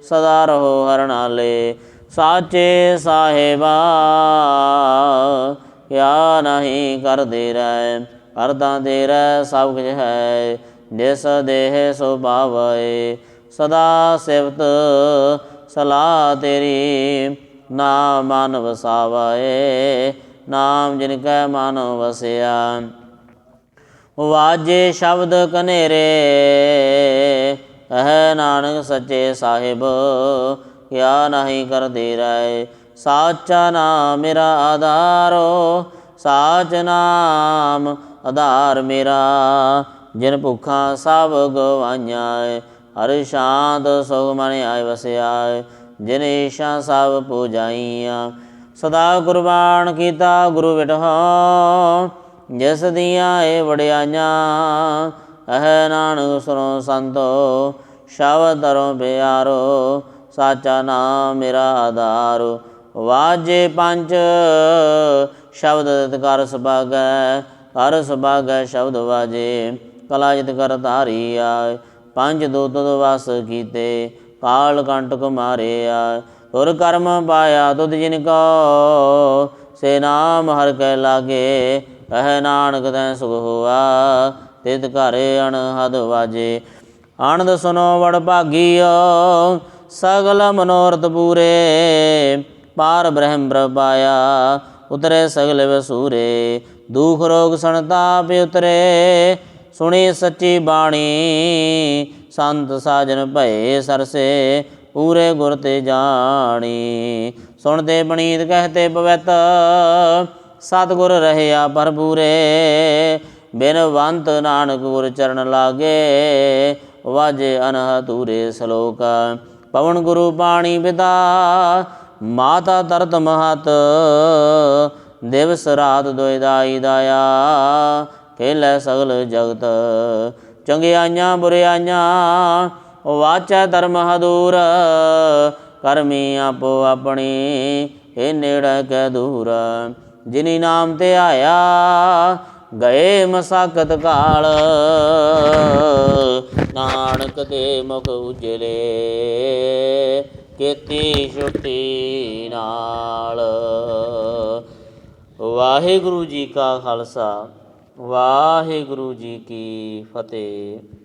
ਸਦਾ ਰਹੋ ਹਰ ਨਾਲੇ, ਸਾਚੇ ਸਾਹਿਬਾ ਕਿਆ ਨਹੀਂ ਕਰਦੇ ਰਹਿ। ਕਰਦਾ ਤੇਰਾ ਸਭ ਕੁਝ ਹੈ, ਜਿਸ ਦੇਹ ਸੋ ਭਾਵੈ। ਸਦਾ ਸਿਫਤ ਸਲਾਹ ਤੇਰੀ, ਨਾਮ ਮਨ ਵਸਾਵੈ। ਨਾਮ ਜਿਨ ਕੈ ਮਨ ਵਸਿਆ, ਵਾਜੇ ਸ਼ਬਦ ਕਨੇਰੇ। ਕਹਿ ਨਾਨਕ ਸੱਚੇ ਸਾਹਿਬ ਕਿਆ ਨਹੀਂ ਕਰਦੇ ਰਹਿ। ਸਾਚਾ ਨਾਮ ਮੇਰਾ ਆਧਾਰੋ, ਸਾਚ ਨਾਮ ਆਧਾਰ ਮੇਰਾ। ਜਿਨ ਭੁੱਖਾਂ ਸਭ ਗਵਾਈਆਂ, ਹਰਿ ਸ਼ਾਂਤ ਸੁਖ ਮਨ ਆਇ ਵਸਿਆ। ਜਿਨ ਈਸ਼ਾ ਸਭ ਪੂਜਾਈਆਂ, ਸਦਾ ਕੁਰਬਾਨ ਕੀਤਾ ਗੁਰੂ ਵਿਟਹੁ। ਜਿਸ ਦੀਆਂ ਇਹ ਵਡਿਆਈਆਂ, ਕਹਿ ਨਾਨਕ ਸੁਣੋ ਸੰਤੋ। ਸ਼ਬਦ ਧਰੋ ਪਿਆਰੋ, ਸਾਚਾ ਨਾਮ ਮੇਰਾ ਆਧਾਰੋ। ਵਾਜੇ ਪੰਜ ਸ਼ਬਦ ਕਰ ਸੁਭਾਗੈ, ਕਰ ਸੁਭਾਗੈ ਸ਼ਬਦ ਵਾਜੇ। ਕਲਾ ਜਿਤ ਕਰ ਧਾਰੀਆ, ਪੰਜ ਦੁੱਧ ਵਸ ਕੀਤੇ। ਕਾਲ ਕੰਟਕ ਮਾਰਿਆ, ਤੁਰ ਕਰਮ ਪਾਇਆ ਤੁਧ ਜਿਨ ਕੋ। ਸੇ ਨਾਮ ਹਰਿ ਕੈ ਲਾਗੇ, ਕਹਿ ਨਾਨਕ ਤੈ ਸੁਖ ਹੋਆ। ਤਿਤ ਘਰ ਅਨਹਦ ਵਾਜੇ, ਆਨੰਦ ਸੁਨੋ ਵਡ ਭਾਗੀਓ। ਸਗਲ ਮਨੋਰਥ ਪੂਰੇ, ਪਾਰ ਬ੍ਰਹਮ ਪਾਇਆ। ਉਤਰੇ ਸਗਲ ਵਸੂਰੇ, ਦੁਖ ਰੋਗ ਸੰਤਾਪ ਉਤਰੇ। ਸੁਣੀ ਸੱਚੀ ਬਾਣੀ, ਸੰਤ ਸਾਜਨ ਭਏ ਸਰਸੇ। ਪੂਰੇ ਗੁਰ ਤੇ ਜਾਣੀ, ਸੁਣਤੇ ਪਣੀਤ ਕਹਿਤੇ ਪਵਿੱਤ। ਸਤਿਗੁਰ ਰਹਿਆ ਭਰਪੂਰੇ, ਬਿਨਵੰਤ ਨਾਨਕ ਗੁਰ ਚਰਨ ਲਾਗੇ। ਵਾਜੇ ਅਨਹਦ ਤੂਰੇ ਸਲੋਕ, ਪਵਨ ਗੁਰੂ ਪਾਣੀ ਪਿਤਾ। ਮਾਤਾ ਤਰਤ ਮਹਤ, ਦਿਵਸ ਰਾਤ ਦੁਇ ਦਾਈ ਦਾਇਆ। ਖੇਲੇ ਸਗਲ ਜਗਤ, ਚੰਗਿਆਈਆਂ ਬੁਰਿਆਈਆਂ। ਵਾਚੈ ਧਰਮ ਹਦੂਰ, ਕਰਮੀ ਆਪੋ ਆਪਣੀ। ਇਹ ਨੇੜੇ ਕੈ ਦੂਰ, ਜਿਨੀ ਨਾਮ ਤੇ ਆਇਆ। ਗਏ ਮਸਾਕਤ ਕਾਲ, ਨਾਨਕ ਦੇ ਮੁਖ ਉਜਲੇ। ਕੀਤੀ ਛੁੱਟੀ ਨਾਲ। ਵਾਹਿਗੁਰੂ ਜੀ ਕਾ ਖਾਲਸਾ, ਵਾਹਿਗੁਰੂ ਜੀ ਕੀ ਫਤਿਹ।